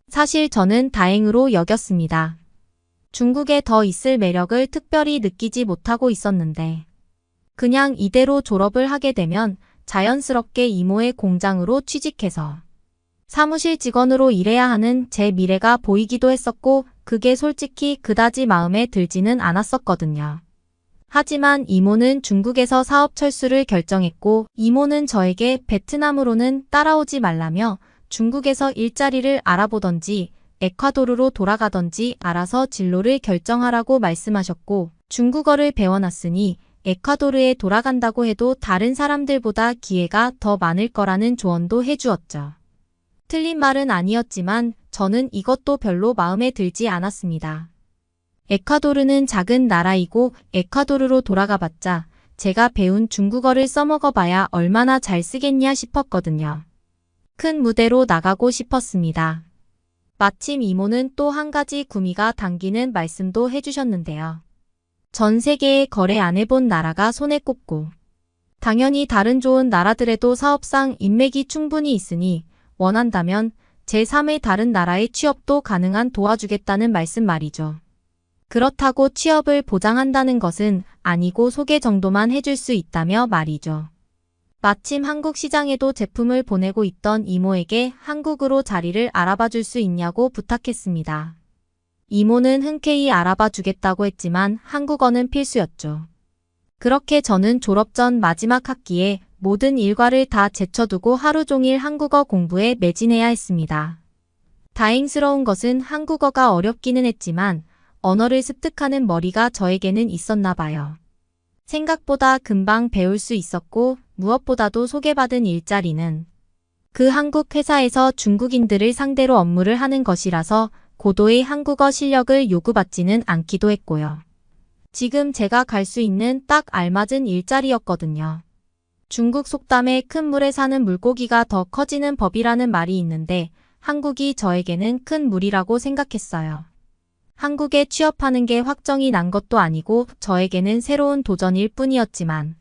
사실 저는 다행으로 여겼습니다. 중국에 더 있을 매력을 특별히 느끼지 못하고 있었는데 그냥 이대로 졸업을 하게 되면 자연스럽게 이모의 공장으로 취직해서 사무실 직원으로 일해야 하는 제 미래가 보이기도 했었고 그게 솔직히 그다지 마음에 들지는 않았었거든요. 하지만 이모는 중국에서 사업 철수를 결정했고 이모는 저에게 베트남으로는 따라오지 말라며 중국에서 일자리를 알아보던지 에콰도르로 돌아가던지 알아서 진로를 결정하라고 말씀하셨고 중국어를 배워놨으니 에콰도르에 돌아간다고 해도 다른 사람들보다 기회가 더 많을 거라는 조언도 해주었죠. 틀린 말은 아니었지만 저는 이것도 별로 마음에 들지 않았습니다. 에콰도르는 작은 나라이고 에콰도르로 돌아가봤자 제가 배운 중국어를 써먹어봐야 얼마나 잘 쓰겠냐 싶었거든요. 큰 무대로 나가고 싶었습니다. 마침 이모는 또 한 가지 구미가 당기는 말씀도 해주셨는데요. 전 세계에 거래 안 해본 나라가 손에 꼽고 당연히 다른 좋은 나라들에도 사업상 인맥이 충분히 있으니 원한다면 제3의 다른 나라의 취업도 가능한 도와주겠다는 말씀 말이죠. 그렇다고 취업을 보장한다는 것은 아니고 소개 정도만 해줄 수 있다며 말이죠. 마침 한국 시장에도 제품을 보내고 있던 이모에게 한국으로 자리를 알아봐 줄 수 있냐고 부탁했습니다. 이모는 흔쾌히 알아봐 주겠다고 했지만 한국어는 필수였죠. 그렇게 저는 졸업 전 마지막 학기에 모든 일과를 다 제쳐두고 하루 종일 한국어 공부에 매진해야 했습니다. 다행스러운 것은 한국어가 어렵기는 했지만 언어를 습득하는 머리가 저에게는 있었나 봐요. 생각보다 금방 배울 수 있었고 무엇보다도 소개받은 일자리는 그 한국 회사에서 중국인들을 상대로 업무를 하는 것이라서 고도의 한국어 실력을 요구받지는 않기도 했고요. 지금 제가 갈 수 있는 딱 알맞은 일자리였거든요. 중국 속담에 큰 물에 사는 물고기가 더 커지는 법이라는 말이 있는데 한국이 저에게는 큰 물이라고 생각했어요. 한국에 취업하는 게 확정이 난 것도 아니고 저에게는 새로운 도전일 뿐이었지만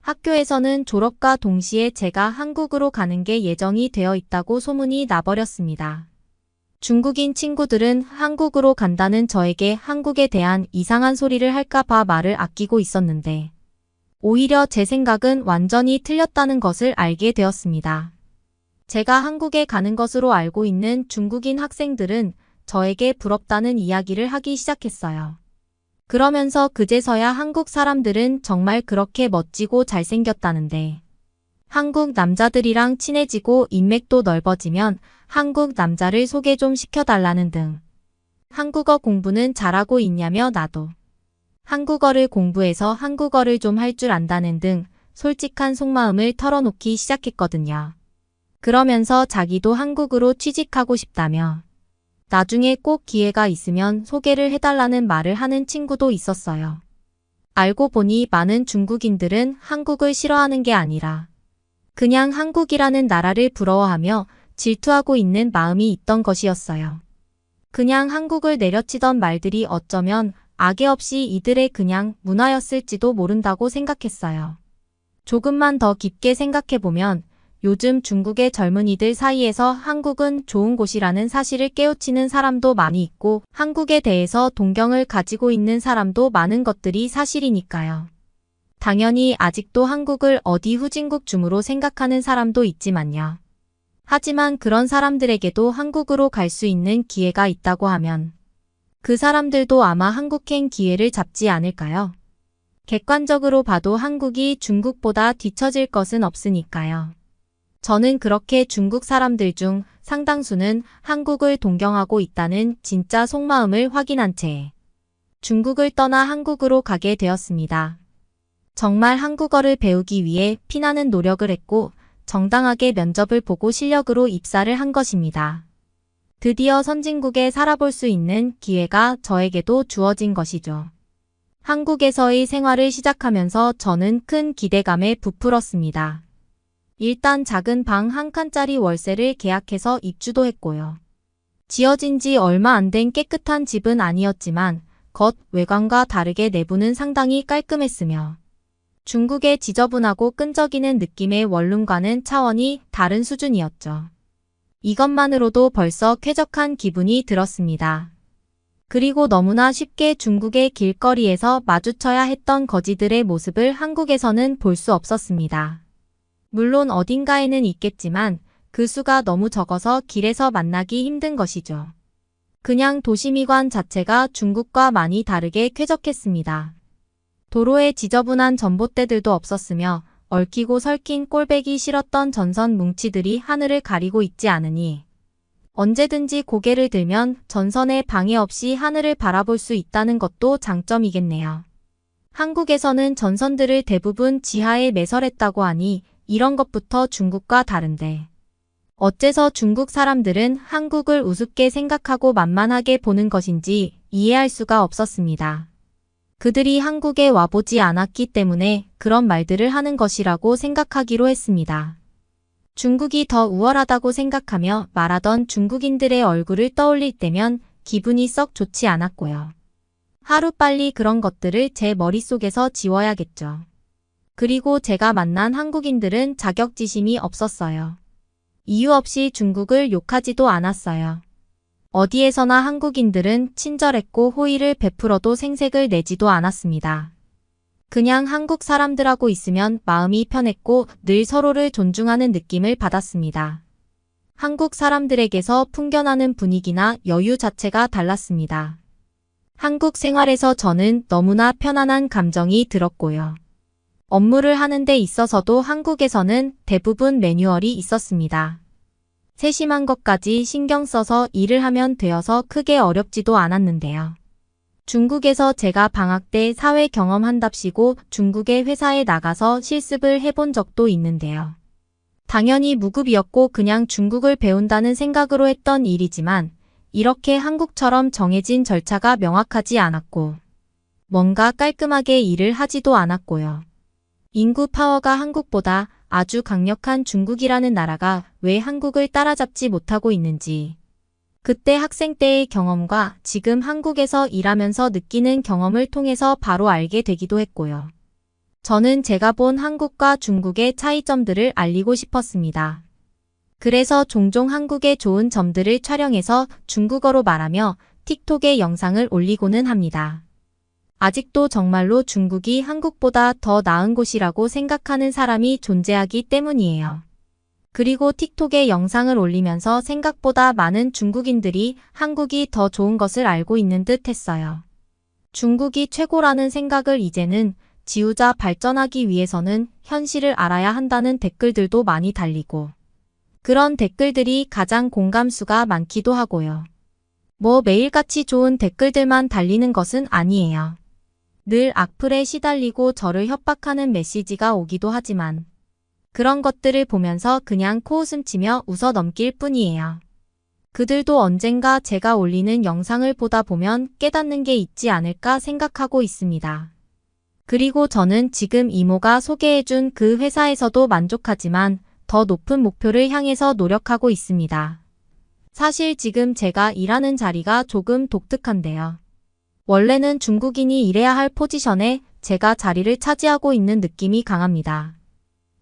학교에서는 졸업과 동시에 제가 한국으로 가는 게 예정이 되어 있다고 소문이 나버렸습니다. 중국인 친구들은 한국으로 간다는 저에게 한국에 대한 이상한 소리를 할까 봐 말을 아끼고 있었는데 오히려 제 생각은 완전히 틀렸다는 것을 알게 되었습니다. 제가 한국에 가는 것으로 알고 있는 중국인 학생들은 저에게 부럽다는 이야기를 하기 시작했어요. 그러면서 그제서야 한국 사람들은 정말 그렇게 멋지고 잘생겼다는데 한국 남자들이랑 친해지고 인맥도 넓어지면 한국 남자를 소개 좀 시켜달라는 등 한국어 공부는 잘하고 있냐며 나도 한국어를 공부해서 한국어를 좀 할 줄 안다는 등 솔직한 속마음을 털어놓기 시작했거든요. 그러면서 자기도 한국으로 취직하고 싶다며 나중에 꼭 기회가 있으면 소개를 해달라는 말을 하는 친구도 있었어요. 알고 보니 많은 중국인들은 한국을 싫어하는 게 아니라 그냥 한국이라는 나라를 부러워하며 질투하고 있는 마음이 있던 것이었어요. 그냥 한국을 내려치던 말들이 어쩌면 악의 없이 이들의 그냥 문화였을지도 모른다고 생각했어요. 조금만 더 깊게 생각해보면 요즘 중국의 젊은이들 사이에서 한국은 좋은 곳이라는 사실을 깨우치는 사람도 많이 있고 한국에 대해서 동경을 가지고 있는 사람도 많은 것들이 사실이니까요. 당연히 아직도 한국을 어디 후진국 줌으로 생각하는 사람도 있지만요. 하지만 그런 사람들에게도 한국으로 갈 수 있는 기회가 있다고 하면 그 사람들도 아마 한국행 기회를 잡지 않을까요? 객관적으로 봐도 한국이 중국보다 뒤처질 것은 없으니까요. 저는 그렇게 중국 사람들 중 상당수는 한국을 동경하고 있다는 진짜 속마음을 확인한 채 중국을 떠나 한국으로 가게 되었습니다. 정말 한국어를 배우기 위해 피나는 노력을 했고 정당하게 면접을 보고 실력으로 입사를 한 것입니다. 드디어 선진국에 살아볼 수 있는 기회가 저에게도 주어진 것이죠. 한국에서의 생활을 시작하면서 저는 큰 기대감에 부풀었습니다. 일단 작은 방 한 칸짜리 월세를 계약해서 입주도 했고요. 지어진 지 얼마 안 된 깨끗한 집은 아니었지만 겉 외관과 다르게 내부는 상당히 깔끔했으며 중국의 지저분하고 끈적이는 느낌의 원룸과는 차원이 다른 수준이었죠. 이것만으로도 벌써 쾌적한 기분이 들었습니다. 그리고 너무나 쉽게 중국의 길거리에서 마주쳐야 했던 거지들의 모습을 한국에서는 볼 수 없었습니다. 물론 어딘가에는 있겠지만 그 수가 너무 적어서 길에서 만나기 힘든 것이죠. 그냥 도시미관 자체가 중국과 많이 다르게 쾌적했습니다. 도로에 지저분한 전봇대들도 없었으며 얽히고 설킨 꼴배기 싫었던 전선 뭉치들이 하늘을 가리고 있지 않으니 언제든지 고개를 들면 전선에 방해 없이 하늘을 바라볼 수 있다는 것도 장점이겠네요. 한국에서는 전선들을 대부분 지하에 매설했다고 하니 이런 것부터 중국과 다른데 어째서 중국 사람들은 한국을 우습게 생각하고 만만하게 보는 것인지 이해할 수가 없었습니다. 그들이 한국에 와보지 않았기 때문에 그런 말들을 하는 것이라고 생각하기로 했습니다. 중국이 더 우월하다고 생각하며 말하던 중국인들의 얼굴을 떠올릴 때면 기분이 썩 좋지 않았고요. 하루빨리 그런 것들을 제 머릿속에서 지워야겠죠. 그리고 제가 만난 한국인들은 자격지심이 없었어요. 이유 없이 중국을 욕하지도 않았어요. 어디에서나 한국인들은 친절했고 호의를 베풀어도 생색을 내지도 않았습니다. 그냥 한국 사람들하고 있으면 마음이 편했고 늘 서로를 존중하는 느낌을 받았습니다. 한국 사람들에게서 풍겨나는 분위기나 여유 자체가 달랐습니다. 한국 생활에서 저는 너무나 편안한 감정이 들었고요. 업무를 하는 데 있어서도 한국에서는 대부분 매뉴얼이 있었습니다. 세심한 것까지 신경 써서 일을 하면 되어서 크게 어렵지도 않았는데요. 중국에서 제가 방학 때 사회 경험한답시고 중국의 회사에 나가서 실습을 해본 적도 있는데요. 당연히 무급이었고 그냥 중국을 배운다는 생각으로 했던 일이지만 이렇게 한국처럼 정해진 절차가 명확하지 않았고 뭔가 깔끔하게 일을 하지도 않았고요. 인구 파워가 한국보다 아주 강력한 중국이라는 나라가 왜 한국을 따라잡지 못하고 있는지 그때 학생 때의 경험과 지금 한국에서 일하면서 느끼는 경험을 통해서 바로 알게 되기도 했고요. 저는 제가 본 한국과 중국의 차이점들을 알리고 싶었습니다. 그래서 종종 한국의 좋은 점들을 촬영해서 중국어로 말하며 틱톡에 영상을 올리고는 합니다. 아직도 정말로 중국이 한국보다 더 나은 곳이라고 생각하는 사람이 존재하기 때문이에요. 그리고 틱톡에 영상을 올리면서 생각보다 많은 중국인들이 한국이 더 좋은 것을 알고 있는 듯 했어요. 중국이 최고라는 생각을 이제는 지우자 발전하기 위해서는 현실을 알아야 한다는 댓글들도 많이 달리고 그런 댓글들이 가장 공감수가 많기도 하고요. 뭐 매일같이 좋은 댓글들만 달리는 것은 아니에요. 늘 악플에 시달리고 저를 협박하는 메시지가 오기도 하지만 그런 것들을 보면서 그냥 코웃음 치며 웃어 넘길 뿐이에요. 그들도 언젠가 제가 올리는 영상을 보다 보면 깨닫는 게 있지 않을까 생각하고 있습니다. 그리고 저는 지금 이모가 소개해준 그 회사에서도 만족하지만 더 높은 목표를 향해서 노력하고 있습니다. 사실 지금 제가 일하는 자리가 조금 독특한데요. 원래는 중국인이 일해야 할 포지션에 제가 자리를 차지하고 있는 느낌이 강합니다.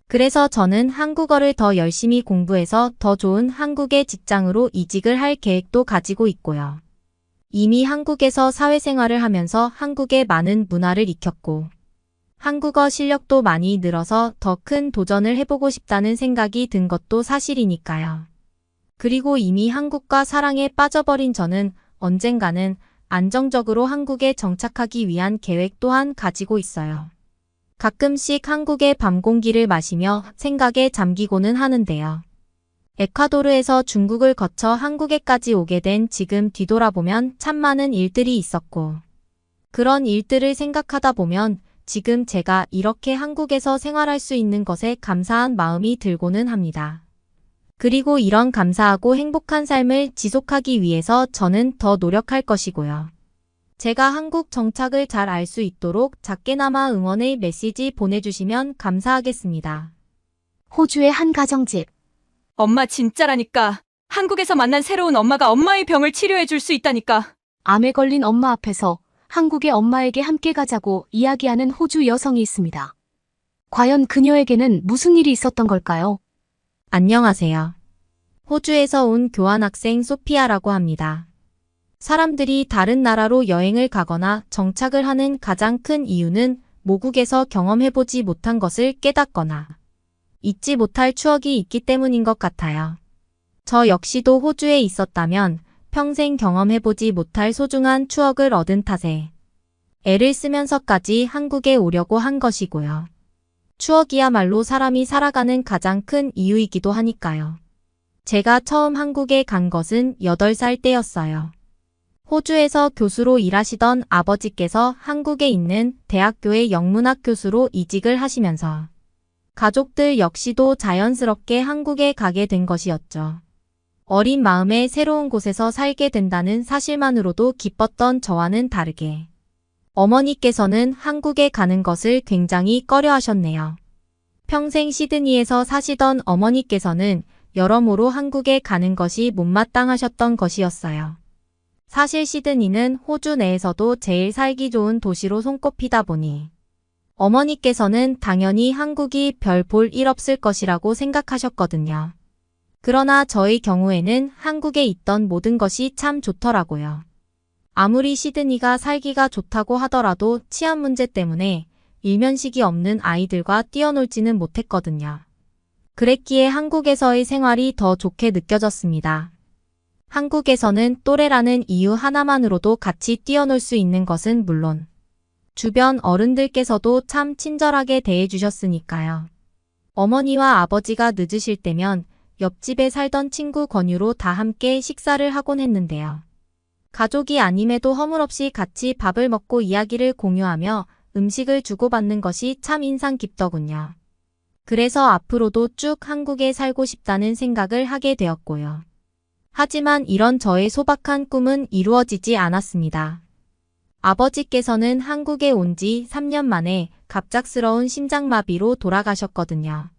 그래서 저는 한국어를 더 열심히 공부해서 더 좋은 한국의 직장으로 이직을 할 계획도 가지고 있고요. 이미 한국에서 사회생활을 하면서 한국의 많은 문화를 익혔고 한국어 실력도 많이 늘어서 더 큰 도전을 해보고 싶다는 생각이 든 것도 사실이니까요. 그리고 이미 한국과 사랑에 빠져버린 저는 언젠가는 안정적으로 한국에 정착하기 위한 계획 또한 가지고 있어요. 가끔씩 한국의 밤 공기를 마시며 생각에 잠기고는 하는데요. 에콰도르에서 중국을 거쳐 한국에까지 오게 된 지금 뒤돌아보면 참 많은 일들이 있었고 그런 일들을 생각하다 보면 지금 제가 이렇게 한국에서 생활할 수 있는 것에 감사한 마음이 들고는 합니다. 그리고 이런 감사하고 행복한 삶을 지속하기 위해서 저는 더 노력할 것이고요. 제가 한국 정착을 잘 알 수 있도록 작게나마 응원의 메시지 보내주시면 감사하겠습니다. 호주의 한 가정집. 엄마 진짜라니까. 한국에서 만난 새로운 엄마가 엄마의 병을 치료해 줄 수 있다니까. 암에 걸린 엄마 앞에서 한국의 엄마에게 함께 가자고 이야기하는 호주 여성이 있습니다. 과연 그녀에게는 무슨 일이 있었던 걸까요? 안녕하세요. 호주에서 온 교환학생 소피아라고 합니다. 사람들이 다른 나라로 여행을 가거나 정착을 하는 가장 큰 이유는 모국에서 경험해보지 못한 것을 깨닫거나 잊지 못할 추억이 있기 때문인 것 같아요. 저 역시도 호주에 있었다면 평생 경험해보지 못할 소중한 추억을 얻은 탓에 애를 쓰면서까지 한국에 오려고 한 것이고요. 추억이야말로 사람이 살아가는 가장 큰 이유이기도 하니까요. 제가 처음 한국에 간 것은 8살 때였어요. 호주에서 교수로 일하시던 아버지께서 한국에 있는 대학교의 영문학 교수로 이직을 하시면서 가족들 역시도 자연스럽게 한국에 가게 된 것이었죠. 어린 마음에 새로운 곳에서 살게 된다는 사실만으로도 기뻤던 저와는 다르게 어머니께서는 한국에 가는 것을 굉장히 꺼려하셨네요. 평생 시드니에서 사시던 어머니께서는 여러모로 한국에 가는 것이 못마땅하셨던 것이었어요. 사실 시드니는 호주 내에서도 제일 살기 좋은 도시로 손꼽히다 보니 어머니께서는 당연히 한국이 별 볼 일 없을 것이라고 생각하셨거든요. 그러나 저의 경우에는 한국에 있던 모든 것이 참 좋더라고요. 아무리 시드니가 살기가 좋다고 하더라도 치안 문제 때문에 일면식이 없는 아이들과 뛰어놀지는 못했거든요. 그랬기에 한국에서의 생활이 더 좋게 느껴졌습니다. 한국에서는 또래라는 이유 하나만으로도 같이 뛰어놀 수 있는 것은 물론 주변 어른들께서도 참 친절하게 대해주셨으니까요. 어머니와 아버지가 늦으실 때면 옆집에 살던 친구 권유로 다 함께 식사를 하곤 했는데요. 가족이 아님에도 허물없이 같이 밥을 먹고 이야기를 공유하며 음식을 주고받는 것이 참 인상 깊더군요. 그래서 앞으로도 쭉 한국에 살고 싶다는 생각을 하게 되었고요. 하지만 이런 저의 소박한 꿈은 이루어지지 않았습니다. 아버지께서는 한국에 온 지 3년 만에 갑작스러운 심장마비로 돌아가셨거든요.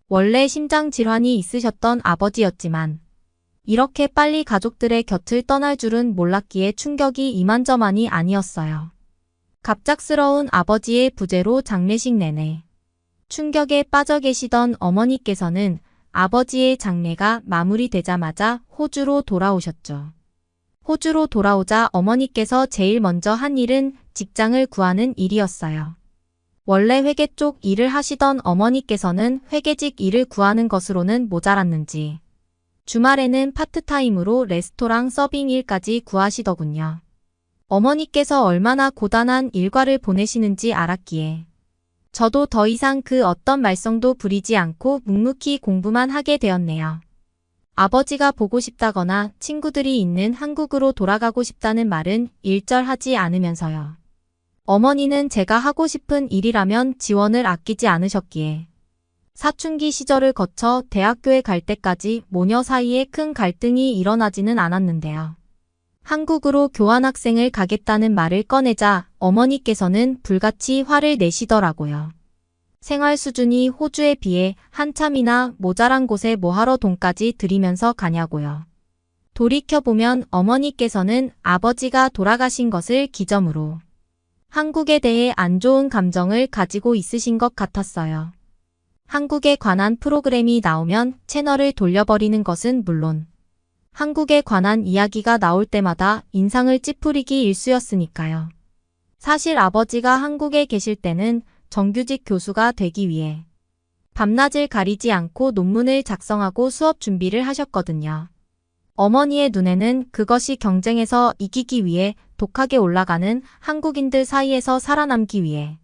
원래 심장질환이 있으셨던 아버지였지만 이렇게 빨리 가족들의 곁을 떠날 줄은 몰랐기에 충격이 이만저만이 아니었어요. 갑작스러운 아버지의 부재로 장례식 내내 충격에 빠져 계시던 어머니께서는 아버지의 장례가 마무리되자마자 호주로 돌아오셨죠. 호주로 돌아오자 어머니께서 제일 먼저 한 일은 직장을 구하는 일이었어요. 원래 회계 쪽 일을 하시던 어머니께서는 회계직 일을 구하는 것으로는 모자랐는지 주말에는 파트타임으로 레스토랑 서빙 일까지 구하시더군요. 어머니께서 얼마나 고단한 일과를 보내시는지 알았기에 저도 더 이상 그 어떤 말썽도 부리지 않고 묵묵히 공부만 하게 되었네요. 아버지가 보고 싶다거나 친구들이 있는 한국으로 돌아가고 싶다는 말은 일절하지 않으면서요. 어머니는 제가 하고 싶은 일이라면 지원을 아끼지 않으셨기에 사춘기 시절을 거쳐 대학교에 갈 때까지 모녀 사이에 큰 갈등이 일어나지는 않았는데요. 한국으로 교환학생을 가겠다는 말을 꺼내자 어머니께서는 불같이 화를 내시더라고요. 생활 수준이 호주에 비해 한참이나 모자란 곳에 뭐하러 돈까지 들이면서 가냐고요. 돌이켜보면 어머니께서는 아버지가 돌아가신 것을 기점으로 한국에 대해 안 좋은 감정을 가지고 있으신 것 같았어요. 한국에 관한 프로그램이 나오면 채널을 돌려버리는 것은 물론 한국에 관한 이야기가 나올 때마다 인상을 찌푸리기 일쑤였으니까요. 사실 아버지가 한국에 계실 때는 정규직 교수가 되기 위해 밤낮을 가리지 않고 논문을 작성하고 수업 준비를 하셨거든요. 어머니의 눈에는 그것이 경쟁에서 이기기 위해 독하게 올라가는 한국인들 사이에서 살아남기 위해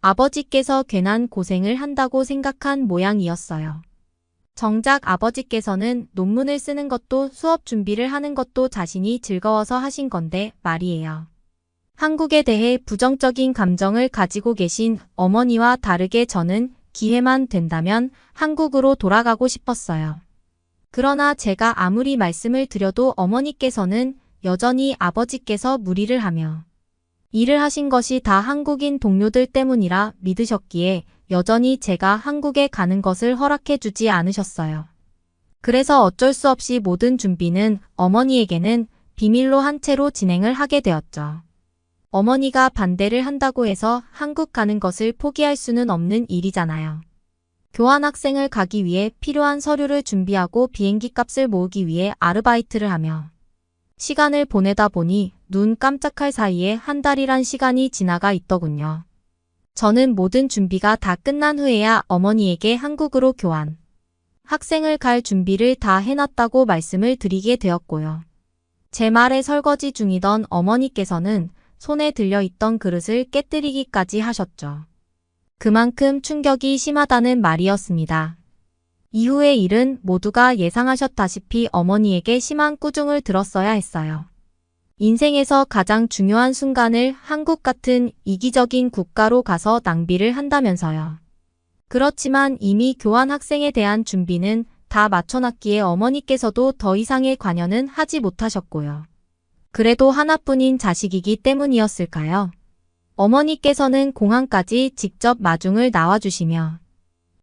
아버지께서 괜한 고생을 한다고 생각한 모양이었어요. 정작 아버지께서는 논문을 쓰는 것도 수업 준비를 하는 것도 자신이 즐거워서 하신 건데 말이에요. 한국에 대해 부정적인 감정을 가지고 계신 어머니와 다르게 저는 기회만 된다면 한국으로 돌아가고 싶었어요. 그러나 제가 아무리 말씀을 드려도 어머니께서는 여전히 아버지께서 무리를 하며 일을 하신 것이 다 한국인 동료들 때문이라 믿으셨기에 여전히 제가 한국에 가는 것을 허락해 주지 않으셨어요. 그래서 어쩔 수 없이 모든 준비는 어머니에게는 비밀로 한 채로 진행을 하게 되었죠. 어머니가 반대를 한다고 해서 한국 가는 것을 포기할 수는 없는 일이잖아요. 교환학생을 가기 위해 필요한 서류를 준비하고 비행기 값을 모으기 위해 아르바이트를 하며 시간을 보내다 보니 눈 깜짝할 사이에 한 달이란 시간이 지나가 있더군요. 저는 모든 준비가 다 끝난 후에야 어머니에게 한국으로 교환 학생을 갈 준비를 다 해놨다고 말씀을 드리게 되었고요. 제 말에 설거지 중이던 어머니께서는 손에 들려있던 그릇을 깨뜨리기까지 하셨죠. 그만큼 충격이 심하다는 말이었습니다. 이후의 일은 모두가 예상하셨다시피 어머니에게 심한 꾸중을 들었어야 했어요. 인생에서 가장 중요한 순간을 한국 같은 이기적인 국가로 가서 낭비를 한다면서요. 그렇지만 이미 교환 학생에 대한 준비는 다 맞춰놨기에 어머니께서도 더 이상의 관여는 하지 못하셨고요. 그래도 하나뿐인 자식이기 때문이었을까요? 어머니께서는 공항까지 직접 마중을 나와주시며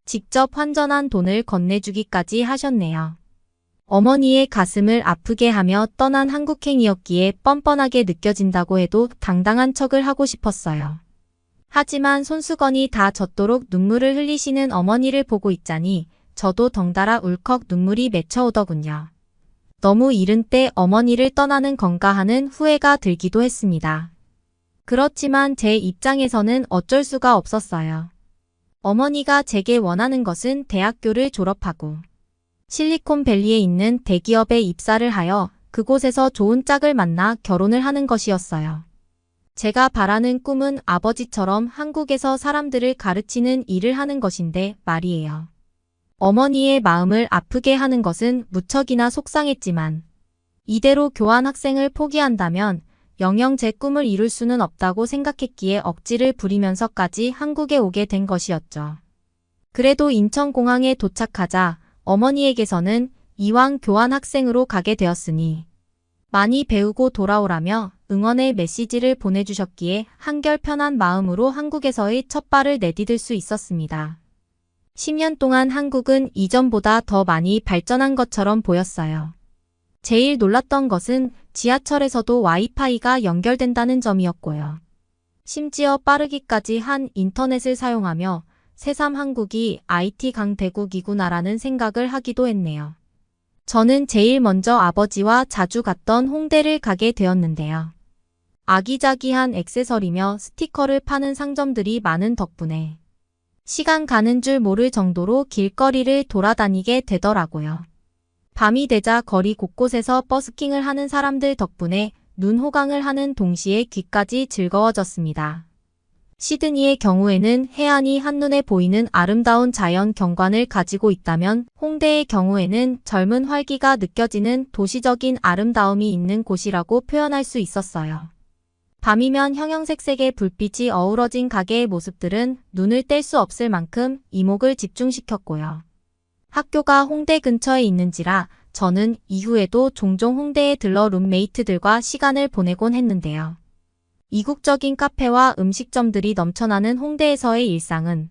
직접 환전한 돈을 건네주기까지 하셨네요. 어머니의 가슴을 아프게 하며 떠난 한국행이었기에 뻔뻔하게 느껴진다고 해도 당당한 척을 하고 싶었어요. 하지만 손수건이 다 젖도록 눈물을 흘리시는 어머니를 보고 있자니 저도 덩달아 울컥 눈물이 맺혀오더군요. 너무 이른 때 어머니를 떠나는 건가 하는 후회가 들기도 했습니다. 그렇지만 제 입장에서는 어쩔 수가 없었어요. 어머니가 제게 원하는 것은 대학교를 졸업하고 실리콘밸리에 있는 대기업에 입사를 하여 그곳에서 좋은 짝을 만나 결혼을 하는 것이었어요. 제가 바라는 꿈은 아버지처럼 한국에서 사람들을 가르치는 일을 하는 것인데 말이에요. 어머니의 마음을 아프게 하는 것은 무척이나 속상했지만 이대로 교환학생을 포기한다면 영영 제 꿈을 이룰 수는 없다고 생각했기에 억지를 부리면서까지 한국에 오게 된 것이었죠. 그래도 인천공항에 도착하자 어머니에게서는 이왕 교환학생으로 가게 되었으니 많이 배우고 돌아오라며 응원의 메시지를 보내주셨기에 한결 편한 마음으로 한국에서의 첫 발을 내디딜 수 있었습니다. 10년 동안 한국은 이전보다 더 많이 발전한 것처럼 보였어요. 제일 놀랐던 것은 지하철에서도 와이파이가 연결된다는 점이었고요. 심지어 빠르기까지 한 인터넷을 사용하며 새삼 한국이 IT 강대국이구나라는 생각을 하기도 했네요. 저는 제일 먼저 아버지와 자주 갔던 홍대를 가게 되었는데요. 아기자기한 액세서리며 스티커를 파는 상점들이 많은 덕분에 시간 가는 줄 모를 정도로 길거리를 돌아다니게 되더라고요. 밤이 되자 거리 곳곳에서 버스킹을 하는 사람들 덕분에 눈 호강을 하는 동시에 귀까지 즐거워졌습니다. 시드니의 경우에는 해안이 한눈에 보이는 아름다운 자연 경관을 가지고 있다면 홍대의 경우에는 젊은 활기가 느껴지는 도시적인 아름다움이 있는 곳이라고 표현할 수 있었어요. 밤이면 형형색색의 불빛이 어우러진 가게의 모습들은 눈을 뗄 수 없을 만큼 이목을 집중시켰고요. 학교가 홍대 근처에 있는지라 저는 이후에도 종종 홍대에 들러 룸메이트들과 시간을 보내곤 했는데요. 이국적인 카페와 음식점들이 넘쳐나는 홍대에서의 일상은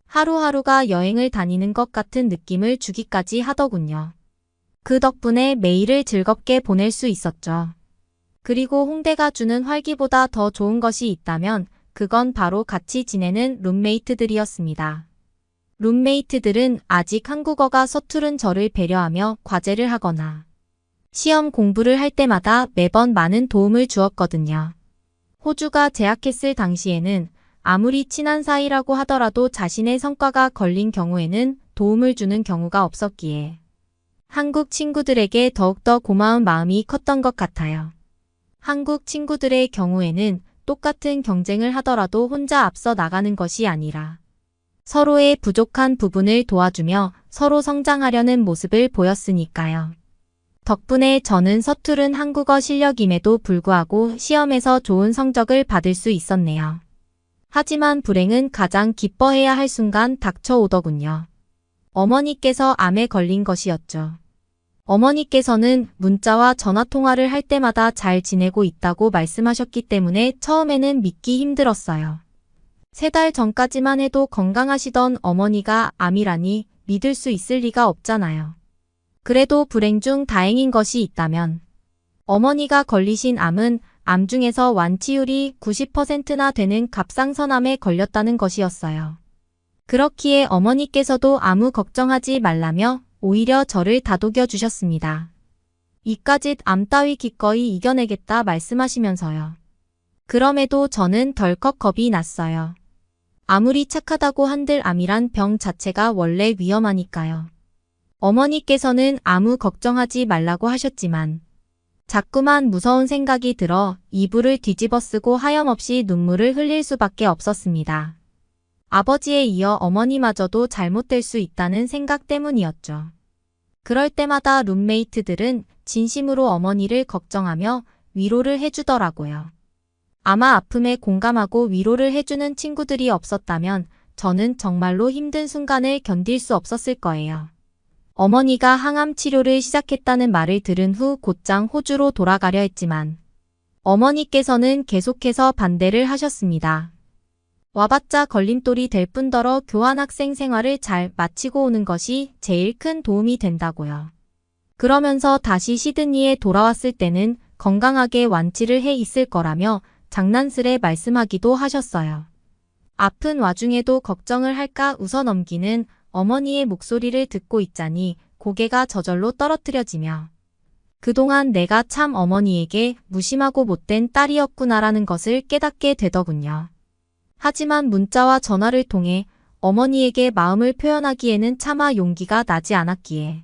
하루하루가 여행을 다니는 것 같은 느낌을 주기까지 하더군요. 그 덕분에 매일을 즐겁게 보낼 수 있었죠. 그리고 홍대가 주는 활기보다 더 좋은 것이 있다면 그건 바로 같이 지내는 룸메이트들이었습니다. 룸메이트들은 아직 한국어가 서투른 저를 배려하며 과제를 하거나 시험 공부를 할 때마다 매번 많은 도움을 주었거든요. 호주가 재학했을 당시에는 아무리 친한 사이라고 하더라도 자신의 성과가 걸린 경우에는 도움을 주는 경우가 없었기에 한국 친구들에게 더욱더 고마운 마음이 컸던 것 같아요. 한국 친구들의 경우에는 똑같은 경쟁을 하더라도 혼자 앞서 나가는 것이 아니라 서로의 부족한 부분을 도와주며 서로 성장하려는 모습을 보였으니까요. 덕분에 저는 서투른 한국어 실력임에도 불구하고 시험에서 좋은 성적을 받을 수 있었네요. 하지만 불행은 가장 기뻐해야 할 순간 닥쳐오더군요. 어머니께서 암에 걸린 것이었죠. 어머니께서는 문자와 전화통화를 할 때마다 잘 지내고 있다고 말씀하셨기 때문에 처음에는 믿기 힘들었어요. 3달 전까지만 해도 건강하시던 어머니가 암이라니 믿을 수 있을 리가 없잖아요. 그래도 불행 중 다행인 것이 있다면 어머니가 걸리신 암은 암 중에서 완치율이 90%나 되는 갑상선암에 걸렸다는 것이었어요. 그렇기에 어머니께서도 아무 걱정하지 말라며 오히려 저를 다독여 주셨습니다. 이까짓 암 따위 기꺼이 이겨내겠다 말씀하시면서요. 그럼에도 저는 덜컥 겁이 났어요. 아무리 착하다고 한들 암이란 병 자체가 원래 위험하니까요. 어머니께서는 아무 걱정하지 말라고 하셨지만 자꾸만 무서운 생각이 들어 이불을 뒤집어 쓰고 하염없이 눈물을 흘릴 수밖에 없었습니다. 아버지에 이어 어머니마저도 잘못될 수 있다는 생각 때문이었죠. 그럴 때마다 룸메이트들은 진심으로 어머니를 걱정하며 위로를 해주더라고요. 아마 아픔에 공감하고 위로를 해주는 친구들이 없었다면 저는 정말로 힘든 순간을 견딜 수 없었을 거예요. 어머니가 항암 치료를 시작했다는 말을 들은 후 곧장 호주로 돌아가려 했지만 어머니께서는 계속해서 반대를 하셨습니다. 와봤자 걸림돌이 될 뿐더러 교환학생 생활을 잘 마치고 오는 것이 제일 큰 도움이 된다고요. 그러면서 다시 시드니에 돌아왔을 때는 건강하게 완치를 해 있을 거라며 장난스레 말씀하기도 하셨어요. 아픈 와중에도 걱정을 할까 웃어 넘기는 어머니의 목소리를 듣고 있자니 고개가 저절로 떨어뜨려지며 그동안 내가 참 어머니에게 무심하고 못된 딸이었구나라는 것을 깨닫게 되더군요. 하지만 문자와 전화를 통해 어머니에게 마음을 표현하기에는 차마 용기가 나지 않았기에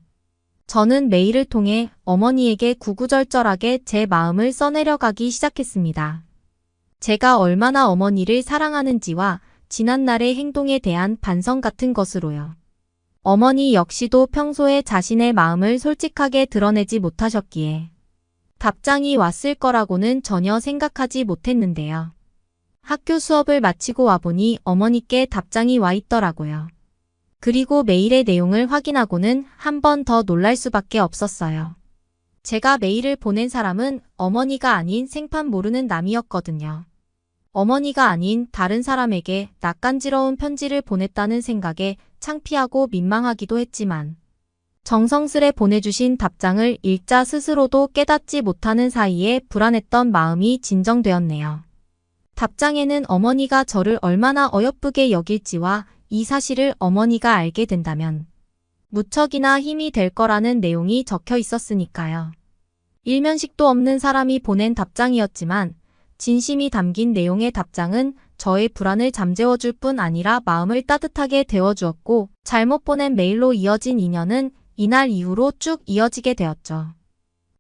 저는 메일을 통해 어머니에게 구구절절하게 제 마음을 써내려가기 시작했습니다. 제가 얼마나 어머니를 사랑하는지와 지난날의 행동에 대한 반성 같은 것으로요. 어머니 역시도 평소에 자신의 마음을 솔직하게 드러내지 못하셨기에 답장이 왔을 거라고는 전혀 생각하지 못했는데요. 학교 수업을 마치고 와보니 어머니께 답장이 와 있더라고요. 그리고 메일의 내용을 확인하고는 한 번 더 놀랄 수밖에 없었어요. 제가 메일을 보낸 사람은 어머니가 아닌 생판 모르는 남이었거든요. 어머니가 아닌 다른 사람에게 낯간지러운 편지를 보냈다는 생각에 창피하고 민망하기도 했지만 정성스레 보내주신 답장을 읽자 스스로도 깨닫지 못하는 사이에 불안했던 마음이 진정되었네요. 답장에는 어머니가 저를 얼마나 어여쁘게 여길지와 이 사실을 어머니가 알게 된다면 무척이나 힘이 될 거라는 내용이 적혀 있었으니까요. 일면식도 없는 사람이 보낸 답장이었지만 진심이 담긴 내용의 답장은 저의 불안을 잠재워줄 뿐 아니라 마음을 따뜻하게 데워주었고 잘못 보낸 메일로 이어진 인연은 이날 이후로 쭉 이어지게 되었죠.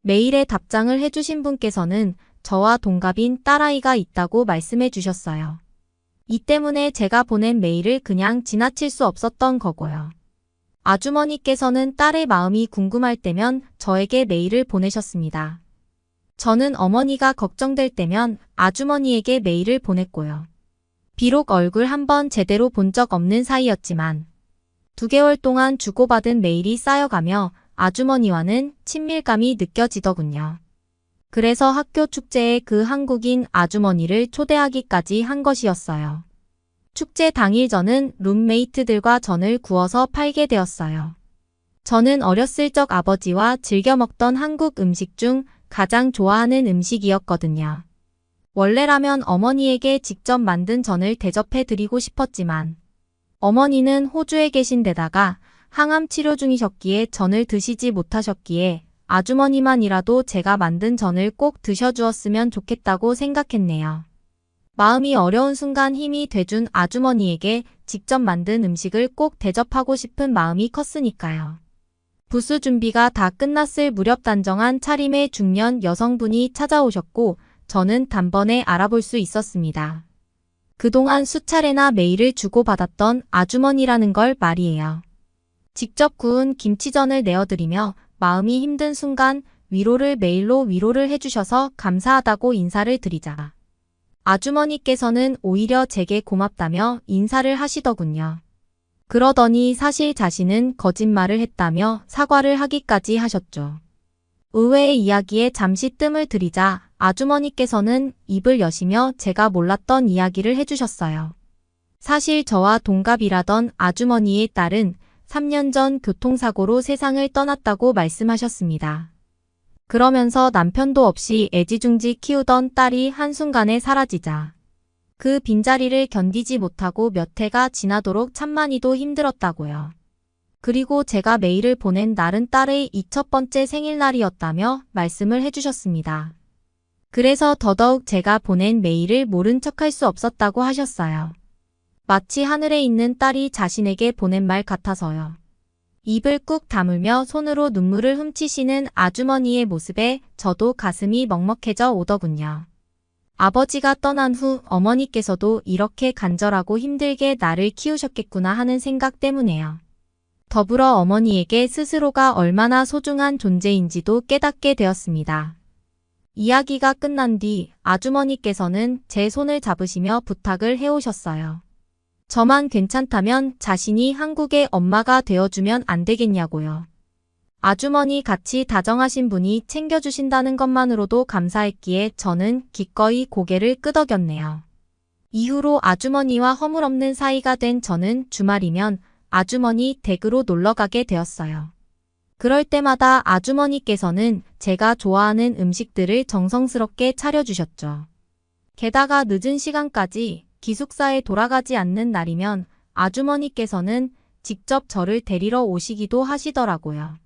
메일에 답장을 해주신 분께서는 저와 동갑인 딸아이가 있다고 말씀해 주셨어요. 이 때문에 제가 보낸 메일을 그냥 지나칠 수 없었던 거고요. 아주머니께서는 딸의 마음이 궁금할 때면 저에게 메일을 보내셨습니다. 저는 어머니가 걱정될 때면 아주머니에게 메일을 보냈고요. 비록 얼굴 한번 제대로 본 적 없는 사이였지만 2개월 동안 주고받은 메일이 쌓여가며 아주머니와는 친밀감이 느껴지더군요. 그래서 학교 축제에 그 한국인 아주머니를 초대하기까지 한 것이었어요. 축제 당일 저는 룸메이트들과 전을 구워서 팔게 되었어요. 저는 어렸을 적 아버지와 즐겨 먹던 한국 음식 중 가장 좋아하는 음식이었거든요. 원래라면 어머니에게 직접 만든 전을 대접해 드리고 싶었지만 어머니는 호주에 계신 데다가 항암 치료 중이셨기에 전을 드시지 못하셨기에 아주머니만이라도 제가 만든 전을 꼭 드셔주었으면 좋겠다고 생각했네요. 마음이 어려운 순간 힘이 돼준 아주머니에게 직접 만든 음식을 꼭 대접하고 싶은 마음이 컸으니까요. 부스 준비가 다 끝났을 무렵 단정한 차림의 중년 여성분이 찾아오셨고 저는 단번에 알아볼 수 있었습니다. 그동안 수차례나 메일을 주고받았던 아주머니라는 걸 말이에요. 직접 구운 김치전을 내어드리며 마음이 힘든 순간 위로를 메일로 위로를 해주셔서 감사하다고 인사를 드리자 아주머니께서는 오히려 제게 고맙다며 인사를 하시더군요. 그러더니 사실 자신은 거짓말을 했다며 사과를 하기까지 하셨죠. 의외의 이야기에 잠시 뜸을 들이자 아주머니께서는 입을 여시며 제가 몰랐던 이야기를 해주셨어요. 사실 저와 동갑이라던 아주머니의 딸은 3년 전 교통사고로 세상을 떠났다고 말씀하셨습니다. 그러면서 남편도 없이 애지중지 키우던 딸이 한순간에 사라지자 그 빈자리를 견디지 못하고 몇 해가 지나도록 참만이도 힘들었다고요. 그리고 제가 메일을 보낸 날은 딸의 2첫 번째 생일날이었다며 말씀을 해주셨습니다. 그래서 더더욱 제가 보낸 메일을 모른 척할 수 없었다고 하셨어요. 마치 하늘에 있는 딸이 자신에게 보낸 말 같아서요. 입을 꾹 다물며 손으로 눈물을 훔치시는 아주머니의 모습에 저도 가슴이 먹먹해져 오더군요. 아버지가 떠난 후 어머니께서도 이렇게 간절하고 힘들게 나를 키우셨겠구나 하는 생각 때문에요. 더불어 어머니에게 스스로가 얼마나 소중한 존재인지도 깨닫게 되었습니다. 이야기가 끝난 뒤 아주머니께서는 제 손을 잡으시며 부탁을 해오셨어요. 저만 괜찮다면 자신이 한국의 엄마가 되어주면 안 되겠냐고요. 아주머니 같이 다정하신 분이 챙겨주신다는 것만으로도 감사했기에 저는 기꺼이 고개를 끄덕였네요. 이후로 아주머니와 허물없는 사이가 된 저는 주말이면 아주머니 댁으로 놀러가게 되었어요. 그럴 때마다 아주머니께서는 제가 좋아하는 음식들을 정성스럽게 차려주셨죠. 게다가 늦은 시간까지 기숙사에 돌아가지 않는 날이면 아주머니께서는 직접 저를 데리러 오시기도 하시더라고요.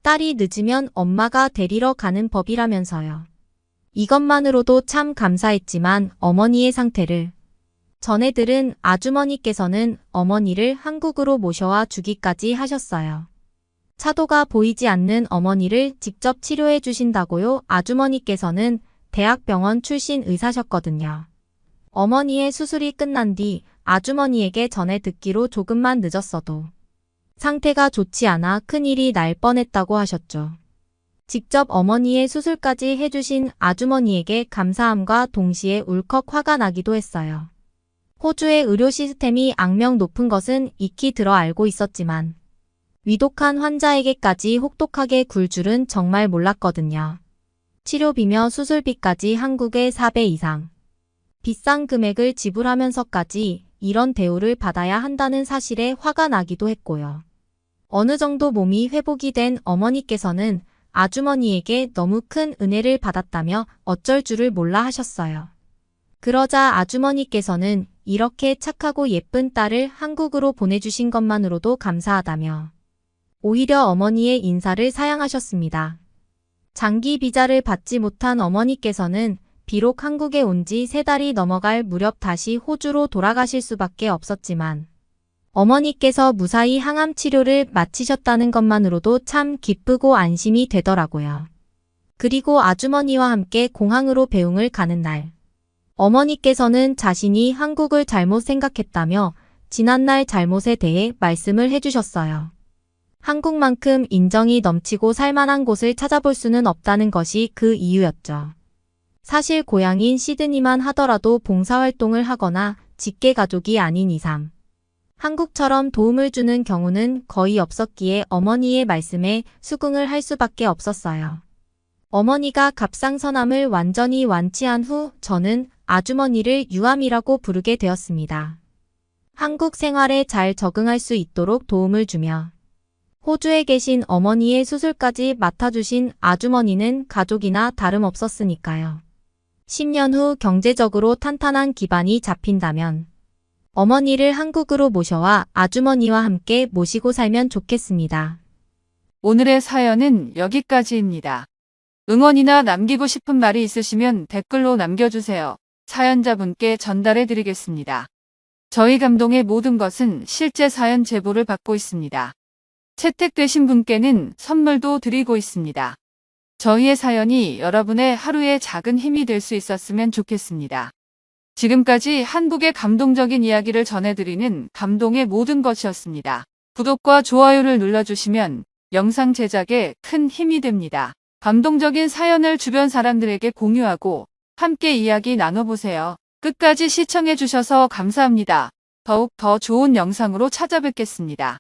딸이 늦으면 엄마가 데리러 가는 법이라면서요. 이것만으로도 참 감사했지만 어머니의 상태를 전해 들은 아주머니께서는 어머니를 한국으로 모셔와 주기까지 하셨어요. 차도가 보이지 않는 어머니를 직접 치료해 주신다고요. 아주머니께서는 대학병원 출신 의사셨거든요. 어머니의 수술이 끝난 뒤 아주머니에게 전해 듣기로 조금만 늦었어도 상태가 좋지 않아 큰일이 날 뻔했다고 하셨죠. 직접 어머니의 수술까지 해주신 아주머니에게 감사함과 동시에 울컥 화가 나기도 했어요. 호주의 의료 시스템이 악명 높은 것은 익히 들어 알고 있었지만 위독한 환자에게까지 혹독하게 굴 줄은 정말 몰랐거든요. 치료비며 수술비까지 한국의 4배 이상 비싼 금액을 지불하면서까지 이런 대우를 받아야 한다는 사실에 화가 나기도 했고요. 어느 정도 몸이 회복이 된 어머니께서는 아주머니에게 너무 큰 은혜를 받았다며 어쩔 줄을 몰라 하셨어요. 그러자 아주머니께서는 이렇게 착하고 예쁜 딸을 한국으로 보내주신 것만으로도 감사하다며 오히려 어머니의 인사를 사양하셨습니다. 장기 비자를 받지 못한 어머니께서는 비록 한국에 온 지 3달이 넘어갈 무렵 다시 호주로 돌아가실 수밖에 없었지만 어머니께서 무사히 항암 치료를 마치셨다는 것만으로도 참 기쁘고 안심이 되더라고요. 그리고 아주머니와 함께 공항으로 배웅을 가는 날, 어머니께서는 자신이 한국을 잘못 생각했다며 지난날 잘못에 대해 말씀을 해주셨어요. 한국만큼 인정이 넘치고 살만한 곳을 찾아볼 수는 없다는 것이 그 이유였죠. 사실 고향인 시드니만 하더라도 봉사활동을 하거나 직계 가족이 아닌 이상 한국처럼 도움을 주는 경우는 거의 없었기에 어머니의 말씀에 수긍을 할 수밖에 없었어요. 어머니가 갑상선암을 완전히 완치한 후 저는 아주머니를 유암이라고 부르게 되었습니다. 한국 생활에 잘 적응할 수 있도록 도움을 주며 호주에 계신 어머니의 수술까지 맡아주신 아주머니는 가족이나 다름없었으니까요. 10년 후 경제적으로 탄탄한 기반이 잡힌다면 어머니를 한국으로 모셔와 아주머니와 함께 모시고 살면 좋겠습니다. 오늘의 사연은 여기까지입니다. 응원이나 남기고 싶은 말이 있으시면 댓글로 남겨주세요. 사연자분께 전달해 드리겠습니다. 저희 감동의 모든 것은 실제 사연 제보를 받고 있습니다. 채택되신 분께는 선물도 드리고 있습니다. 저희의 사연이 여러분의 하루에 작은 힘이 될 수 있었으면 좋겠습니다. 지금까지 한국의 감동적인 이야기를 전해드리는 감동의 모든 것이었습니다. 구독과 좋아요를 눌러주시면 영상 제작에 큰 힘이 됩니다. 감동적인 사연을 주변 사람들에게 공유하고 함께 이야기 나눠보세요. 끝까지 시청해주셔서 감사합니다. 더욱 더 좋은 영상으로 찾아뵙겠습니다.